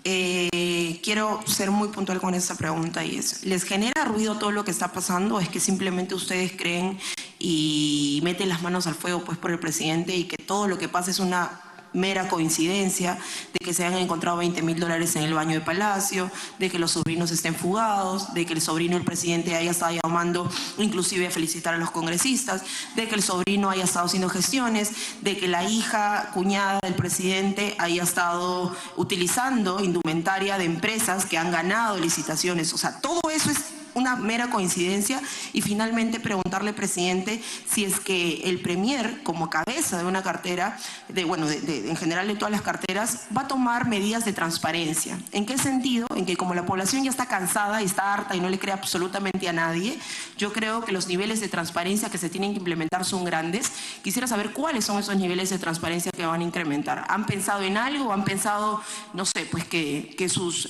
quiero ser muy puntual con esta pregunta y es, ¿les genera ruido todo lo que está pasando o es que simplemente ustedes creen y meten las manos al fuego pues por el presidente y que todo lo que pasa es una mera coincidencia de que se han encontrado $20.000 en el baño de Palacio, de que los sobrinos estén fugados, de que el sobrino del presidente haya estado llamando inclusive a felicitar a los congresistas, de que el sobrino haya estado haciendo gestiones, de que la hija, cuñada del presidente haya estado utilizando indumentaria de empresas que han ganado licitaciones? O sea, todo eso es una mera coincidencia. Y finalmente preguntarle, presidente, si es que el Premier, como cabeza de una cartera, en general de todas las carteras, va a tomar medidas de transparencia. ¿En qué sentido? En que como la población ya está cansada y está harta y no le cree absolutamente a nadie, yo creo que los niveles de transparencia que se tienen que implementar son grandes. Quisiera saber cuáles son esos niveles de transparencia que van a incrementar. ¿Han pensado en algo? ¿Han pensado, no sé, pues que sus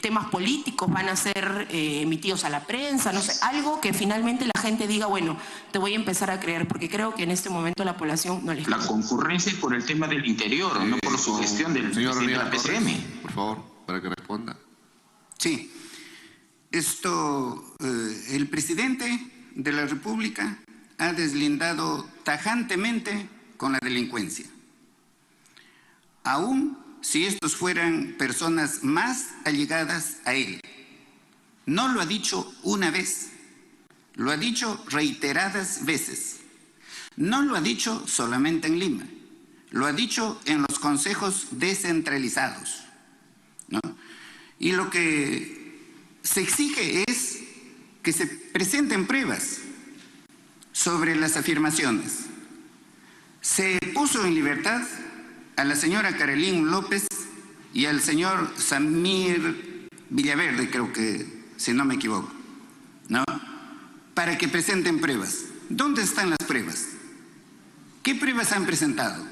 temas políticos van a ser emitidos a la prensa, no sé, algo que finalmente la gente diga, bueno, te voy a empezar a creer, porque creo que en este momento la población no les cree? La concurrencia por el tema del interior, no por su gestión del señor presidente de la Torres, PCM. por favor, para que responda. Sí, el presidente de la República ha deslindado tajantemente con la delincuencia. Aún si estos fueran personas más allegadas a él. No lo ha dicho una vez, lo ha dicho reiteradas veces. No lo ha dicho solamente en Lima, lo ha dicho en los consejos descentralizados, ¿no? Y lo que se exige es que se presenten pruebas sobre las afirmaciones. Se puso en libertad a la señora Carolín López y al señor Samir Villaverde, creo que, si no me equivoco, ¿no? Para que presenten pruebas. ¿Dónde están las pruebas? ¿Qué pruebas han presentado?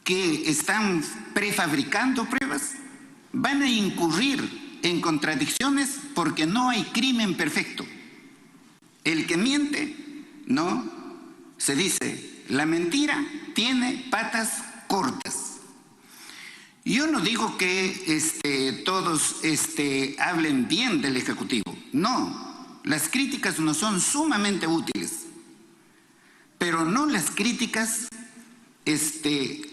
¿Que están prefabricando pruebas? Van a incurrir en contradicciones porque no hay crimen perfecto. El que miente, no, se dice, la mentira tiene patas cortas. Yo no digo que todos hablen bien del Ejecutivo. No, las críticas nos son sumamente útiles. Pero no las críticas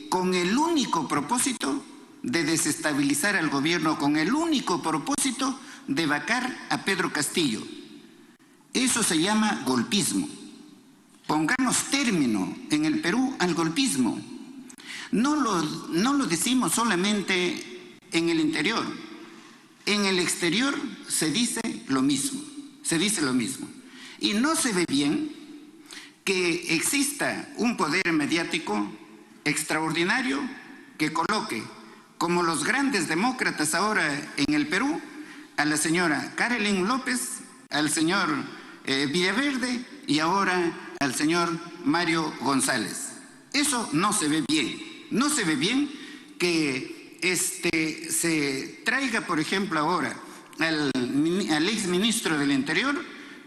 con el único propósito de desestabilizar al gobierno, con el único propósito de vacar a Pedro Castillo. Eso se llama golpismo. Pongamos término en el Perú al golpismo. No lo decimos solamente en el interior. En el exterior se dice lo mismo. Y no se ve bien que exista un poder mediático extraordinario que coloque como los grandes demócratas ahora en el Perú, a la señora Karelyn López, al señor Villaverde y ahora al señor Mario González. Eso no se ve bien. No se ve bien que se traiga, por ejemplo, ahora al exministro del Interior,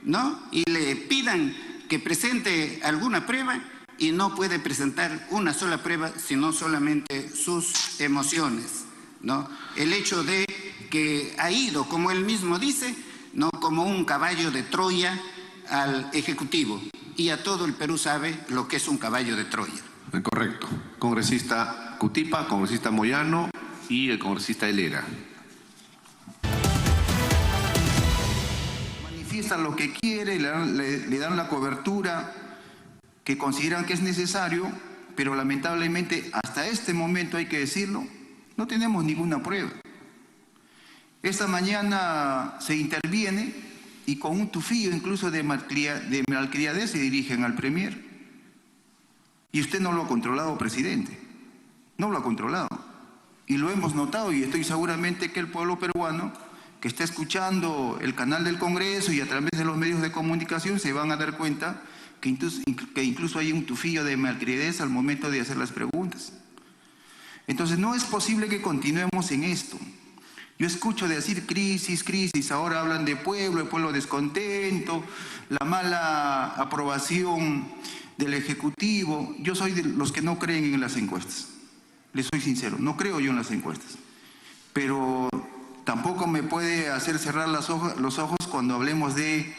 ¿no? Y le pidan que presente alguna prueba y no puede presentar una sola prueba, sino solamente sus emociones, ¿no? El hecho de que ha ido, como él mismo dice, ¿no?, como un caballo de Troya al Ejecutivo. Y a todo el Perú sabe lo que es un caballo de Troya. Correcto. Congresista Cutipa, congresista Moyano y el congresista Helera. Manifiestan lo que quiere, le dan la cobertura que consideran que es necesario, pero lamentablemente hasta este momento, hay que decirlo, no tenemos ninguna prueba. Esta mañana se interviene y con un tufillo incluso de malcriadez se dirigen al Premier. Y usted no lo ha controlado, presidente. No lo ha controlado. Y lo hemos notado, y estoy seguramente que el pueblo peruano que está escuchando el canal del Congreso y a través de los medios de comunicación se van a dar cuenta que incluso hay un tufillo de malcriadez al momento de hacer las preguntas. Entonces no es posible que continuemos en esto. Yo escucho decir crisis, crisis, ahora hablan de pueblo, el pueblo descontento, la mala aprobación del Ejecutivo. Yo soy de los que no creen en las encuestas. Les soy sincero, no creo yo en las encuestas. Pero tampoco me puede hacer cerrar los ojos cuando hablemos de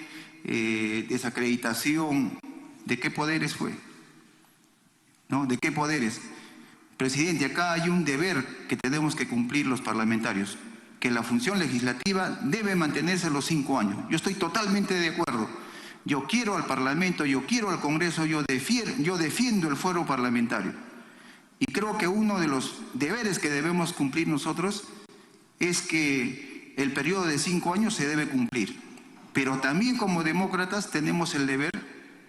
desacreditación. ¿De qué poderes fue? ¿No? ¿De qué poderes? Presidente, acá hay un deber que tenemos que cumplir los parlamentarios, que la función legislativa debe mantenerse los 5 años. Yo estoy totalmente de acuerdo. Yo quiero al Parlamento, yo quiero al Congreso, yo defiendo el fuero parlamentario. Y creo que uno de los deberes que debemos cumplir nosotros es que el periodo de 5 años se debe cumplir. Pero también como demócratas tenemos el deber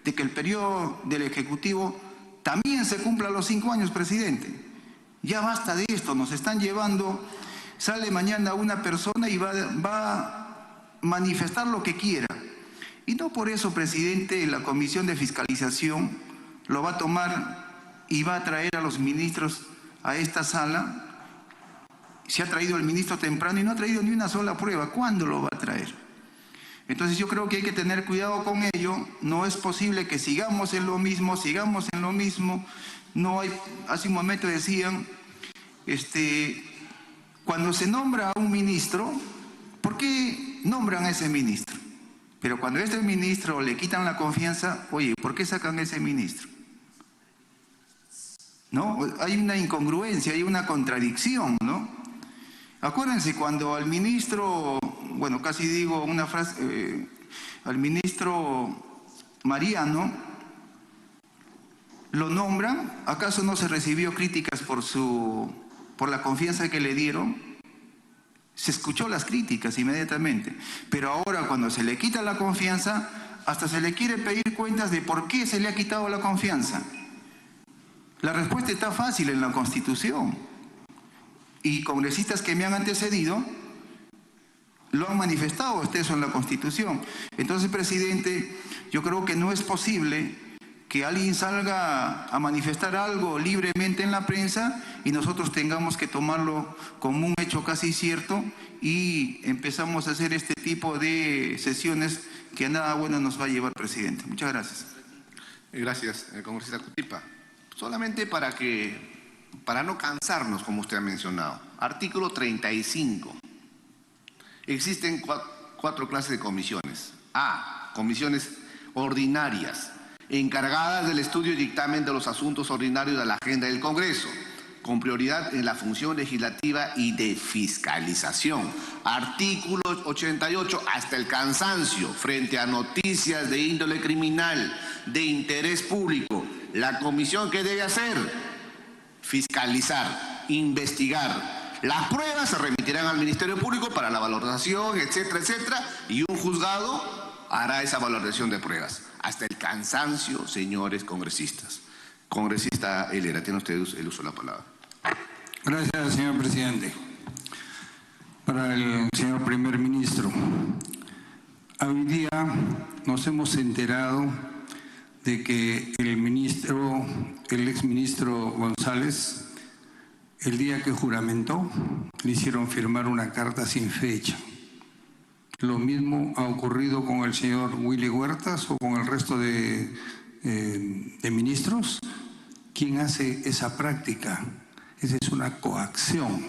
de que el periodo del Ejecutivo también se cumpla los 5 años, presidente. Ya basta de esto, nos están llevando, sale mañana una persona y va a manifestar lo que quiera. Y no por eso, presidente, la Comisión de Fiscalización lo va a tomar y va a traer a los ministros a esta sala. Se ha traído el ministro temprano y no ha traído ni una sola prueba. ¿Cuándo lo va a traer? Entonces yo creo que hay que tener cuidado con ello. No es posible que sigamos en lo mismo. No hay, hace un momento decían, cuando se nombra a un ministro, ¿por qué nombran a ese ministro? Pero cuando a este ministro le quitan la confianza, oye, ¿por qué sacan a ese ministro? ¿No? Hay una incongruencia, hay una contradicción, ¿no? Acuérdense cuando al ministro, bueno, casi digo una frase, al ministro Mariano lo nombran, ¿acaso no se recibió críticas por la confianza que le dieron? Se escuchó las críticas inmediatamente, pero ahora cuando se le quita la confianza, hasta se le quiere pedir cuentas de por qué se le ha quitado la confianza. La respuesta está fácil en la Constitución, y congresistas que me han antecedido lo han manifestado eso en la Constitución. Entonces, presidente, yo creo que no es posible que alguien salga a manifestar algo libremente en la prensa y nosotros tengamos que tomarlo como un hecho casi cierto y empezamos a hacer este tipo de sesiones que a nada bueno nos va a llevar, presidente. Muchas gracias. Gracias, congresista Cutipa. Solamente para no cansarnos, como usted ha mencionado. Artículo 35. Existen 4 clases de comisiones. A, comisiones ordinarias, encargadas del estudio y dictamen de los asuntos ordinarios de la agenda del Congreso, con prioridad en la función legislativa y de fiscalización. Artículo 88, hasta el cansancio, frente a noticias de índole criminal, de interés público. La comisión, ¿qué debe hacer? Fiscalizar, investigar. Las pruebas se remitirán al Ministerio Público para la valoración, etcétera, etcétera, y un juzgado hará esa valoración de pruebas. Hasta el cansancio, señores congresistas. Congresista Helera, tiene usted el uso de la palabra. Gracias, señor presidente. Para el señor primer ministro, hoy día nos hemos enterado de que el exministro González, el día que juramentó, le hicieron firmar una carta sin fecha. Lo mismo ha ocurrido con el señor Willy Huertas o con el resto de ministros. ¿Quién hace esa práctica? Esa es una coacción.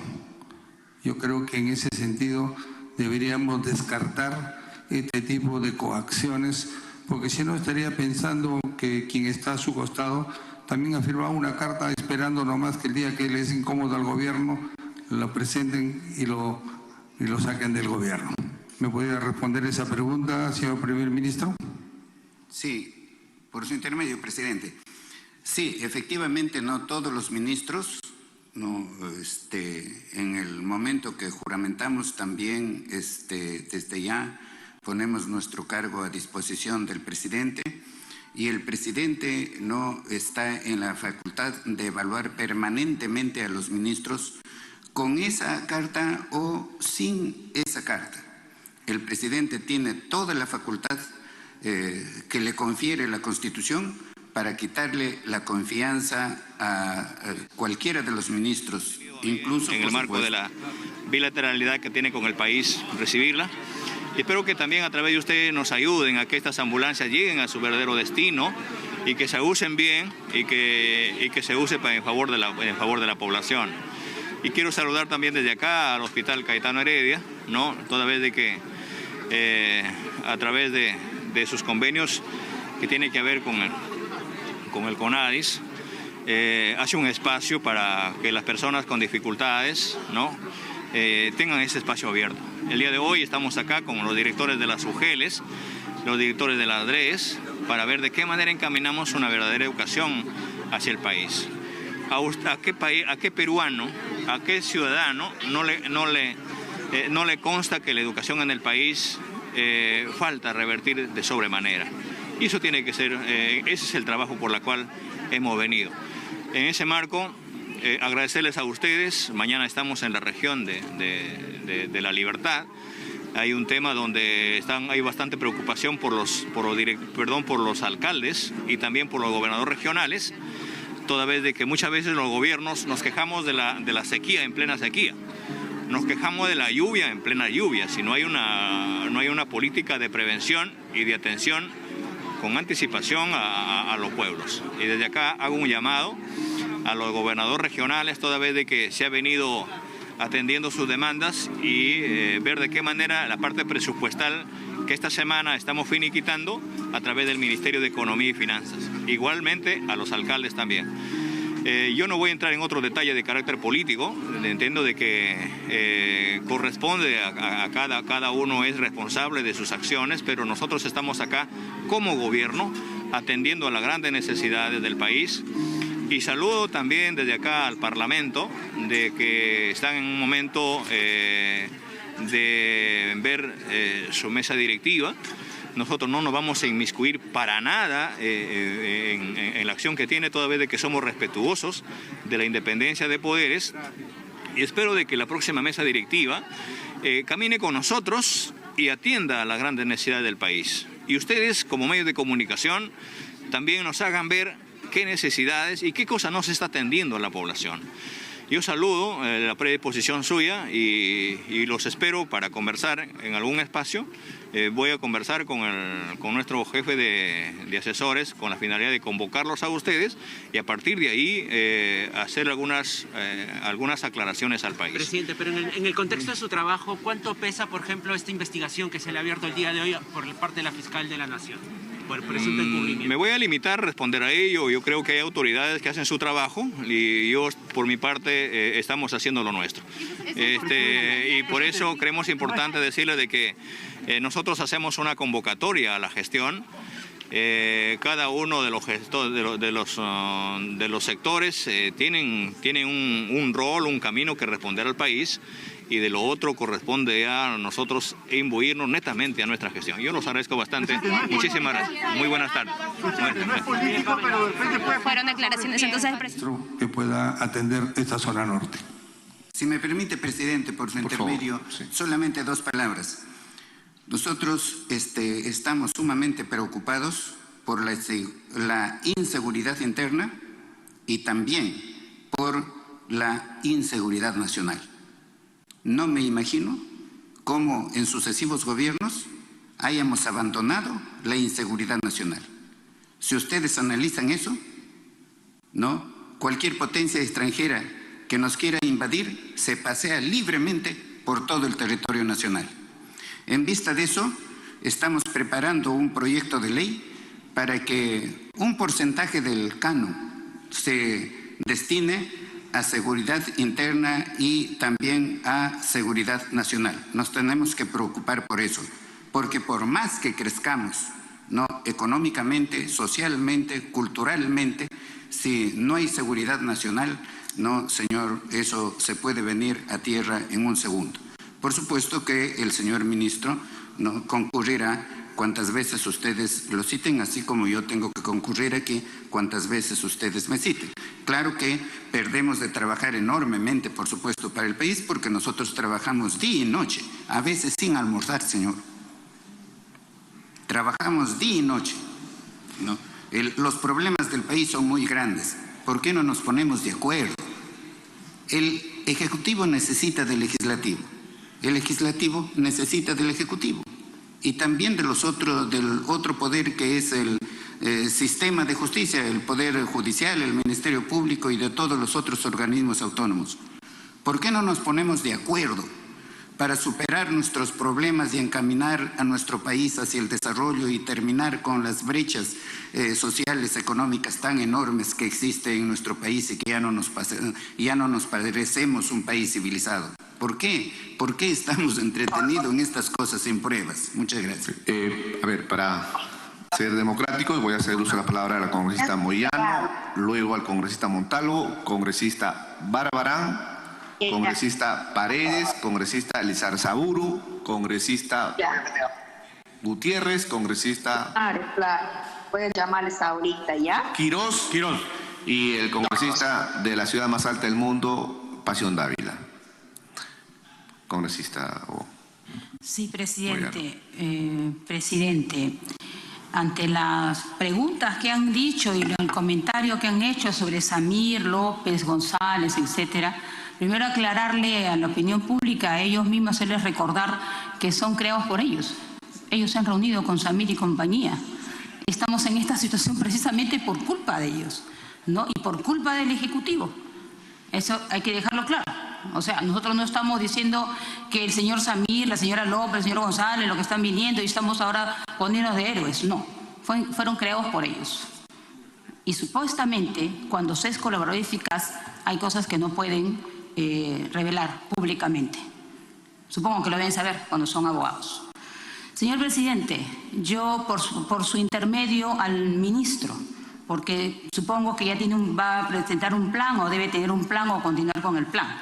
Yo creo que en ese sentido deberíamos descartar este tipo de coacciones, porque si no estaría pensando que quien está a su costado también ha firmado una carta esperando nomás que el día que le es incómodo al gobierno lo presenten y lo saquen del gobierno. ¿Me podría responder esa pregunta, señor primer ministro? Sí, por su intermedio, presidente. Sí, efectivamente, no todos los ministros, en el momento que juramentamos también, desde ya ponemos nuestro cargo a disposición del presidente, y el presidente no está en la facultad de evaluar permanentemente a los ministros con esa carta o sin esa carta. El presidente tiene toda la facultad que le confiere la Constitución para quitarle la confianza a cualquiera de los ministros, incluso en el marco de la bilateralidad que tiene con el país, recibirla. Y espero que también a través de ustedes nos ayuden a que estas ambulancias lleguen a su verdadero destino y que se usen bien y que se use en favor de la población. Y quiero saludar también desde acá al Hospital Cayetano Heredia, ¿no? Toda vez de que a través de sus convenios que tiene que ver con el CONADIS, hace un espacio para que las personas con dificultades, ¿no? Tengan ese espacio abierto. El día de hoy estamos acá con los directores de las UGELES, los directores de las DREES, para ver de qué manera encaminamos una verdadera educación hacia el país. ¿A qué peruano, a qué ciudadano no le consta que la educación en el país falta revertir de sobremanera? Y eso tiene que ser, ese es el trabajo por el cual hemos venido. En ese marco, agradecerles a ustedes. Mañana estamos en la región de La Libertad. Hay un tema donde hay bastante preocupación por los alcaldes y también por los gobernadores regionales, toda vez de que muchas veces los gobiernos nos quejamos de la sequía en plena sequía. Nos quejamos de la lluvia en plena lluvia, si no hay una política de prevención y de atención con anticipación a los pueblos. Y desde acá hago un llamado a los gobernadores regionales, toda vez de que se ha venido atendiendo sus demandas y ver de qué manera la parte presupuestal que esta semana estamos finiquitando a través del Ministerio de Economía y Finanzas. Igualmente a los alcaldes también. Yo no voy a entrar en otros detalles de carácter político, entiendo de que corresponde a cada uno es responsable de sus acciones, pero nosotros estamos acá como gobierno atendiendo a las grandes necesidades del país. Y saludo también desde acá al Parlamento de que están en un momento de ver su mesa directiva. Nosotros no nos vamos a inmiscuir para nada en la acción que tiene, toda vez de que somos respetuosos de la independencia de poderes. Y espero de que la próxima mesa directiva camine con nosotros y atienda a las grandes necesidades del país. Y ustedes, como medios de comunicación, también nos hagan ver qué necesidades y qué cosa no se está atendiendo a la población. Yo saludo la predisposición suya y los espero para conversar en algún espacio. Voy a conversar con nuestro jefe de asesores con la finalidad de convocarlos a ustedes y a partir de ahí hacer algunas aclaraciones al país. Presidente, pero en el contexto de su trabajo, ¿cuánto pesa, por ejemplo, esta investigación que se le ha abierto el día de hoy por parte de la Fiscal de la Nación? Por presunto encubrimiento. Me voy a limitar a responder a ello. Yo creo que hay autoridades que hacen su trabajo y yo, por mi parte, estamos haciendo lo nuestro. Y por eso creemos importante decirle de que nosotros hacemos una convocatoria a la gestión. Cada uno de los sectores tienen un rol, un camino que responder al país. Y de lo otro corresponde a nosotros imbuirnos netamente a nuestra gestión. Yo los agradezco bastante. Muchísimas gracias. Muy buenas tardes. Fueron declaraciones entonces del presidente. Que pueda atender esta zona norte. Si me permite, presidente, por su intermedio, sí. Solamente 2 palabras. Nosotros estamos sumamente preocupados por la inseguridad interna y también por la inseguridad nacional. No me imagino cómo en sucesivos gobiernos hayamos abandonado la inseguridad nacional. Si ustedes analizan eso, ¿no? Cualquier potencia extranjera que nos quiera invadir se pasea libremente por todo el territorio nacional. En vista de eso, estamos preparando un proyecto de ley para que un porcentaje del canon se destine a seguridad interna y también a seguridad nacional. Nos tenemos que preocupar por eso, porque por más que crezcamos, ¿no? Económicamente, socialmente, culturalmente, si no hay seguridad nacional, no, señor, eso se puede venir a tierra en un segundo. Por supuesto que el señor ministro no concurrirá cuantas veces ustedes lo citen, así como yo tengo que concurrir aquí cuantas veces ustedes me citen. Claro que perdemos de trabajar enormemente, por supuesto, para el país, porque nosotros trabajamos día y noche, a veces sin almorzar, señor. Trabajamos día y noche, ¿no? Los problemas del país son muy grandes. ¿Por qué no nos ponemos de acuerdo? El Ejecutivo necesita del Legislativo. El Legislativo necesita del Ejecutivo. Y también del otro poder que es el sistema de justicia, el Poder Judicial, el Ministerio Público y de todos los otros organismos autónomos. ¿Por qué no nos ponemos de acuerdo para superar nuestros problemas y encaminar a nuestro país hacia el desarrollo y terminar con las brechas sociales, económicas tan enormes que existen en nuestro país y que ya no nos parecemos un país civilizado? ¿Por qué? ¿Por qué estamos entretenidos en estas cosas sin pruebas? Muchas gracias. A ver, para ser democrático, voy a hacer uso de la palabra a la congresista Moyano, luego al congresista Montalvo, congresista Barbarán, congresista Paredes, congresista Lizarzaburu, congresista Gutiérrez, congresista... Claro. Puedes llamarles ahorita, ¿ya? Quirós y el congresista de la ciudad más alta del mundo, Pasión Dávila. Congresista... Sí, presidente. Presidente, ante las preguntas que han dicho y el comentario que han hecho sobre Samir, López, González, etcétera, primero aclararle a la opinión pública, a ellos mismos hacerles recordar que son creados por ellos. Ellos se han reunido con Samir y compañía. Estamos en esta situación precisamente por culpa de ellos, ¿no? Y por culpa del Ejecutivo. Eso hay que dejarlo claro. O sea, nosotros no estamos diciendo que el señor Samir, la señora López, el señor González, lo que están viniendo y estamos ahora poniéndonos de héroes. No, fueron creados por ellos. Y supuestamente, cuando se es colaborador eficaz, hay cosas que no pueden revelar públicamente. Supongo que lo deben saber cuando son abogados. Señor presidente, yo por su intermedio al ministro, porque supongo que ya va a presentar un plan o debe tener un plan o continuar con el plan.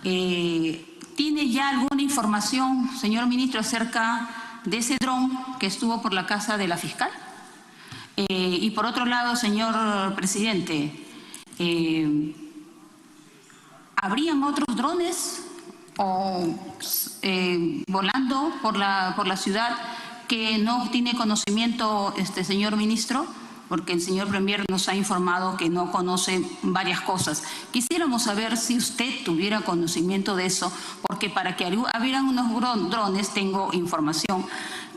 ¿Tiene ya alguna información, señor ministro, acerca de ese dron que estuvo por la casa de la fiscal? Y por otro lado, señor presidente, ¿habrían otros drones volando por la ciudad que no tiene conocimiento señor ministro? Porque el señor Premier nos ha informado que no conoce varias cosas. Quisiéramos saber si usted tuviera conocimiento de eso, porque para que hubieran unos drones, tengo información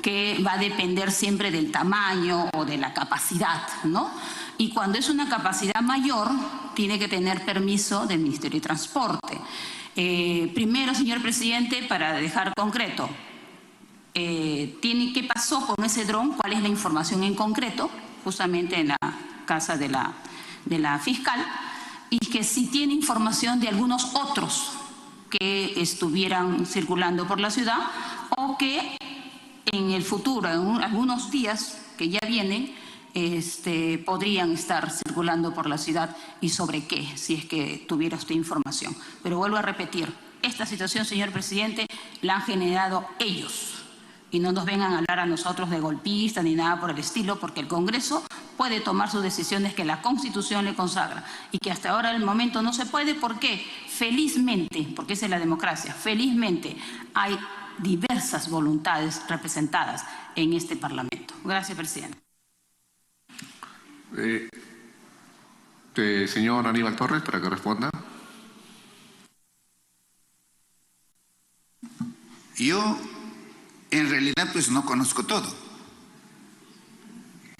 que va a depender siempre del tamaño o de la capacidad, ¿no? Y cuando es una capacidad mayor, tiene que tener permiso del Ministerio de Transporte. Primero, señor presidente, para dejar concreto, ¿qué pasó con ese dron? ¿Cuál es la información en concreto? Justamente en la casa de la fiscal, y que si tiene información de algunos otros que estuvieran circulando por la ciudad o que en el futuro, en algunos días que ya vienen, podrían estar circulando por la ciudad y sobre qué, si es que tuviera usted información. Pero vuelvo a repetir, esta situación, señor presidente, la han generado ellos. y no nos vengan a hablar a nosotros de golpistas ni nada por el estilo, porque el Congreso puede tomar sus decisiones que la Constitución le consagra y que hasta ahora el momento no se puede. ¿Por qué? Felizmente, porque esa es la democracia, felizmente hay diversas voluntades representadas en este Parlamento. Gracias, presidente. Señor Aníbal Torres, para que responda. Yo, en realidad, pues no conozco todo.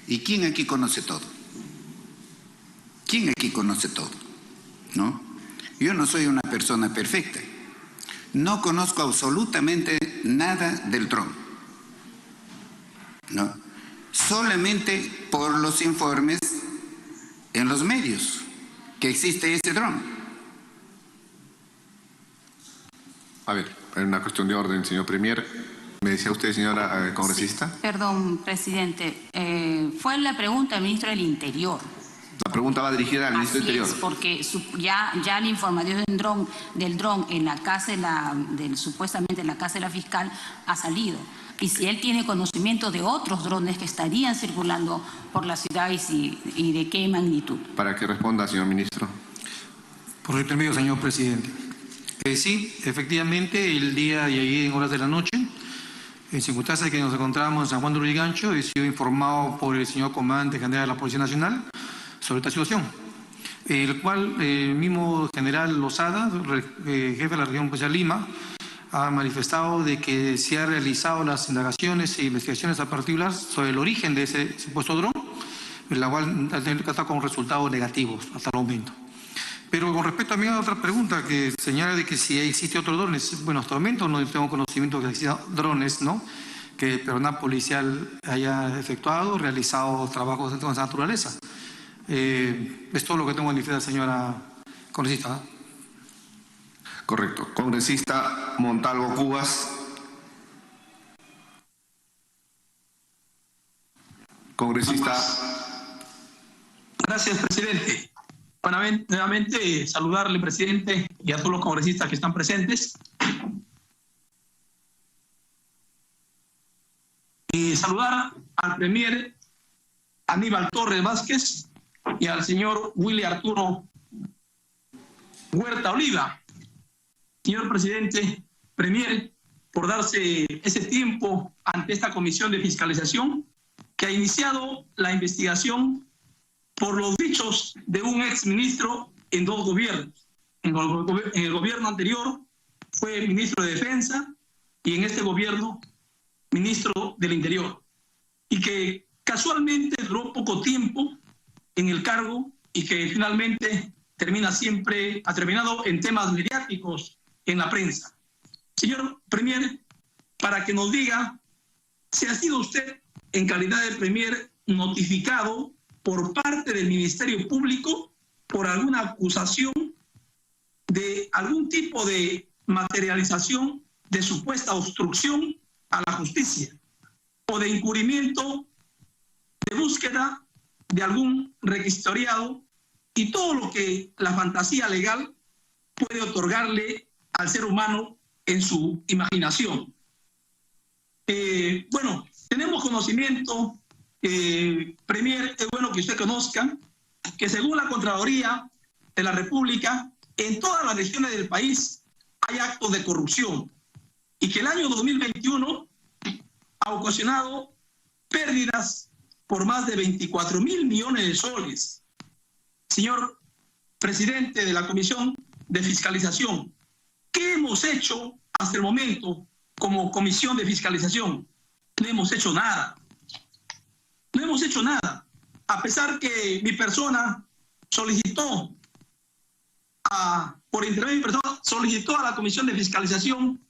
¿Y quién aquí conoce todo? ¿Quién aquí conoce todo? ¿No? Yo no soy una persona perfecta. No conozco absolutamente nada del dron. ¿No? Solamente por los informes en los medios que existe ese dron. A ver, en una cuestión de orden, señor Premier. ¿Me decía usted, señora congresista? Sí, perdón, presidente. Fue la pregunta del ministro del Interior. La pregunta va dirigida al ministro del Interior. Es, porque ya la información del dron en la casa supuestamente en la casa de la fiscal ha salido. Y si él tiene conocimiento de otros drones que estarían circulando por la ciudad y de qué magnitud. Para que responda, señor ministro. Por el permiso, señor presidente. Sí, efectivamente, el día de ayer en horas de la noche, en circunstancias que nos encontrábamos en San Juan de Lurigancho, he sido informado por el señor comandante general de la Policía Nacional sobre esta situación, el cual el mismo general Lozada, jefe de la región policial Lima, ha manifestado de que se han realizado las indagaciones e investigaciones a particulares sobre el origen de ese supuesto dron, en la cual ha tenido con resultados negativos hasta el momento. Pero con respecto también a otra pregunta que señala de que si existe otro drones, bueno, hasta el momento no tengo conocimiento de que existan drones, ¿no?, que el personal policial haya efectuado, realizado trabajos de esa naturaleza. Es todo lo que tengo en defensa, señora congresista. Correcto. Congresista Montalvo Cubas. Congresista. Gracias, presidente. Bueno, nuevamente saludarle, presidente, y a todos los congresistas que están presentes. Y saludar al premier Aníbal Torres Vázquez y al señor Willy Arturo Huerta Oliva. Señor presidente, premier, por darse ese tiempo ante esta comisión de fiscalización que ha iniciado la investigación por los dichos de un exministro en dos gobiernos. En el gobierno anterior fue ministro de Defensa y en este gobierno ministro del Interior. Y que casualmente duró poco tiempo en el cargo y que finalmente ha terminado en temas mediáticos en la prensa. Señor premier, para que nos diga si ha sido usted, en calidad de premier, notificado por parte del Ministerio Público por alguna acusación de algún tipo de materialización de supuesta obstrucción a la justicia o de encubrimiento de búsqueda de algún requisitoriado y todo lo que la fantasía legal puede otorgarle al ser humano en su imaginación. Bueno, tenemos conocimiento, premier, es bueno que usted conozca que según la Contraloría de la República, en todas las regiones del país hay actos de corrupción y que el año 2021 ha ocasionado pérdidas por más de 24.000 millones de soles. Señor presidente de la Comisión de Fiscalización, ¿qué hemos hecho hasta el momento como Comisión de Fiscalización? No hemos hecho nada. No hemos hecho nada. A pesar que mi persona solicitó, por intermedio de mi persona, solicitó a la Comisión de Fiscalización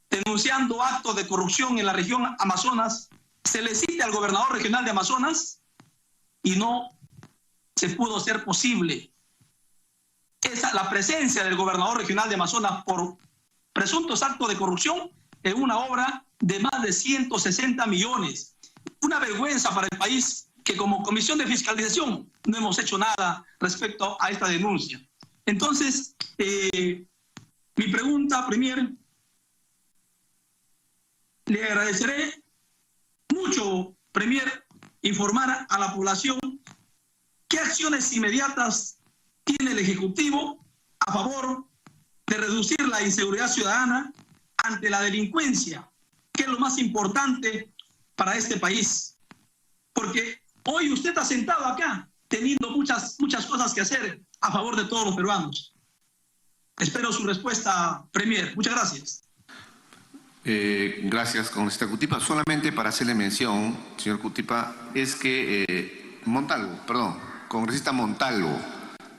denunciando actos de corrupción en la región Amazonas, se le cite al gobernador regional de Amazonas y no se pudo hacer posible la presencia del gobernador regional de Amazonas por presuntos actos de corrupción en una obra de más de 160 millones. Una vergüenza para el país que como Comisión de Fiscalización no hemos hecho nada respecto a esta denuncia. Entonces, mi pregunta, premier, le agradeceré mucho, Premier, informar a la población qué acciones inmediatas tiene el Ejecutivo a favor de reducir la inseguridad ciudadana ante la delincuencia, que es lo más importante para este país. Porque hoy usted está sentado acá teniendo muchas cosas que hacer a favor de todos los peruanos. Espero su respuesta, Premier. Muchas gracias. Gracias, congresista Cutipa. Solamente para hacerle mención, señor Cutipa, es que congresista Montalvo,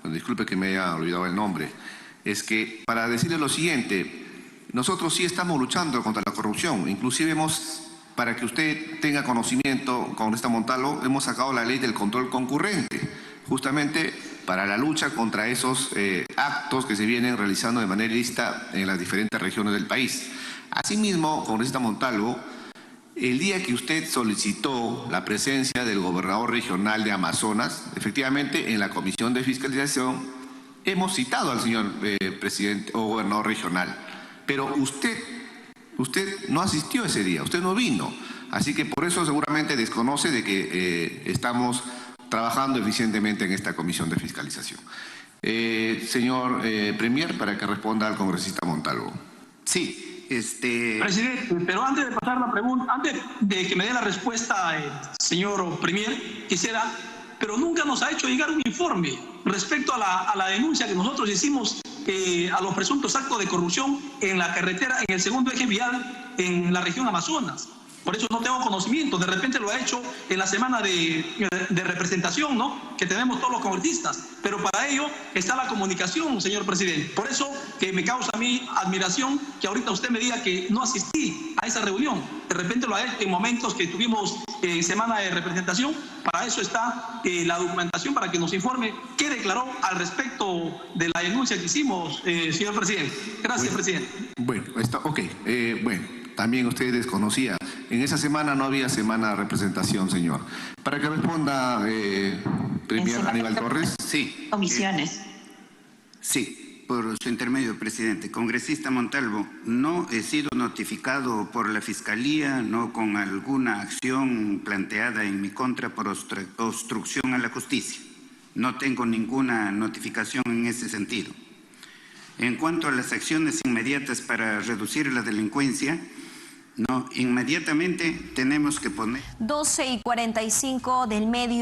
disculpe que me haya olvidado el nombre, es que para decirle lo siguiente, nosotros sí estamos luchando contra la corrupción, inclusive para que usted tenga conocimiento, congresista Montalvo, hemos sacado la ley del control concurrente, justamente para la lucha contra esos actos que se vienen realizando de manera ilícita en las diferentes regiones del país. Asimismo, congresista Montalvo, el día que usted solicitó la presencia del gobernador regional de Amazonas, efectivamente en la Comisión de Fiscalización hemos citado al señor presidente o gobernador regional, pero usted no asistió ese día, usted no vino, así que por eso seguramente desconoce de que estamos trabajando eficientemente en esta Comisión de Fiscalización. Señor Premier, para que responda al congresista Montalvo. Sí. Presidente, pero antes de pasar la pregunta, antes de que me dé la respuesta el señor Premier, quisiera, pero nunca nos ha hecho llegar un informe respecto a la denuncia que nosotros hicimos a los presuntos actos de corrupción en la carretera, en el segundo eje vial en la región Amazonas. Por eso no tengo conocimiento, de repente lo ha hecho en la semana de representación, ¿no?, que tenemos todos los congresistas, pero para ello está la comunicación, señor presidente. Por eso que me causa a mí admiración que ahorita usted me diga que no asistí a esa reunión. De repente lo ha hecho en momentos que tuvimos semana de representación. Para eso está la documentación, para que nos informe qué declaró al respecto de la denuncia que hicimos, señor presidente. Gracias, presidente. Bueno, también usted desconocía. En esa semana no había semana de representación, señor. Para que responda, Premier Aníbal Torres. Sí. Comisiones. Sí, por su intermedio, presidente. Congresista Montalvo, no he sido notificado por la Fiscalía, no con alguna acción planteada en mi contra por obstrucción a la justicia. No tengo ninguna notificación en ese sentido. En cuanto a las acciones inmediatas para reducir la delincuencia, no, inmediatamente tenemos que poner... 12:45 del medio.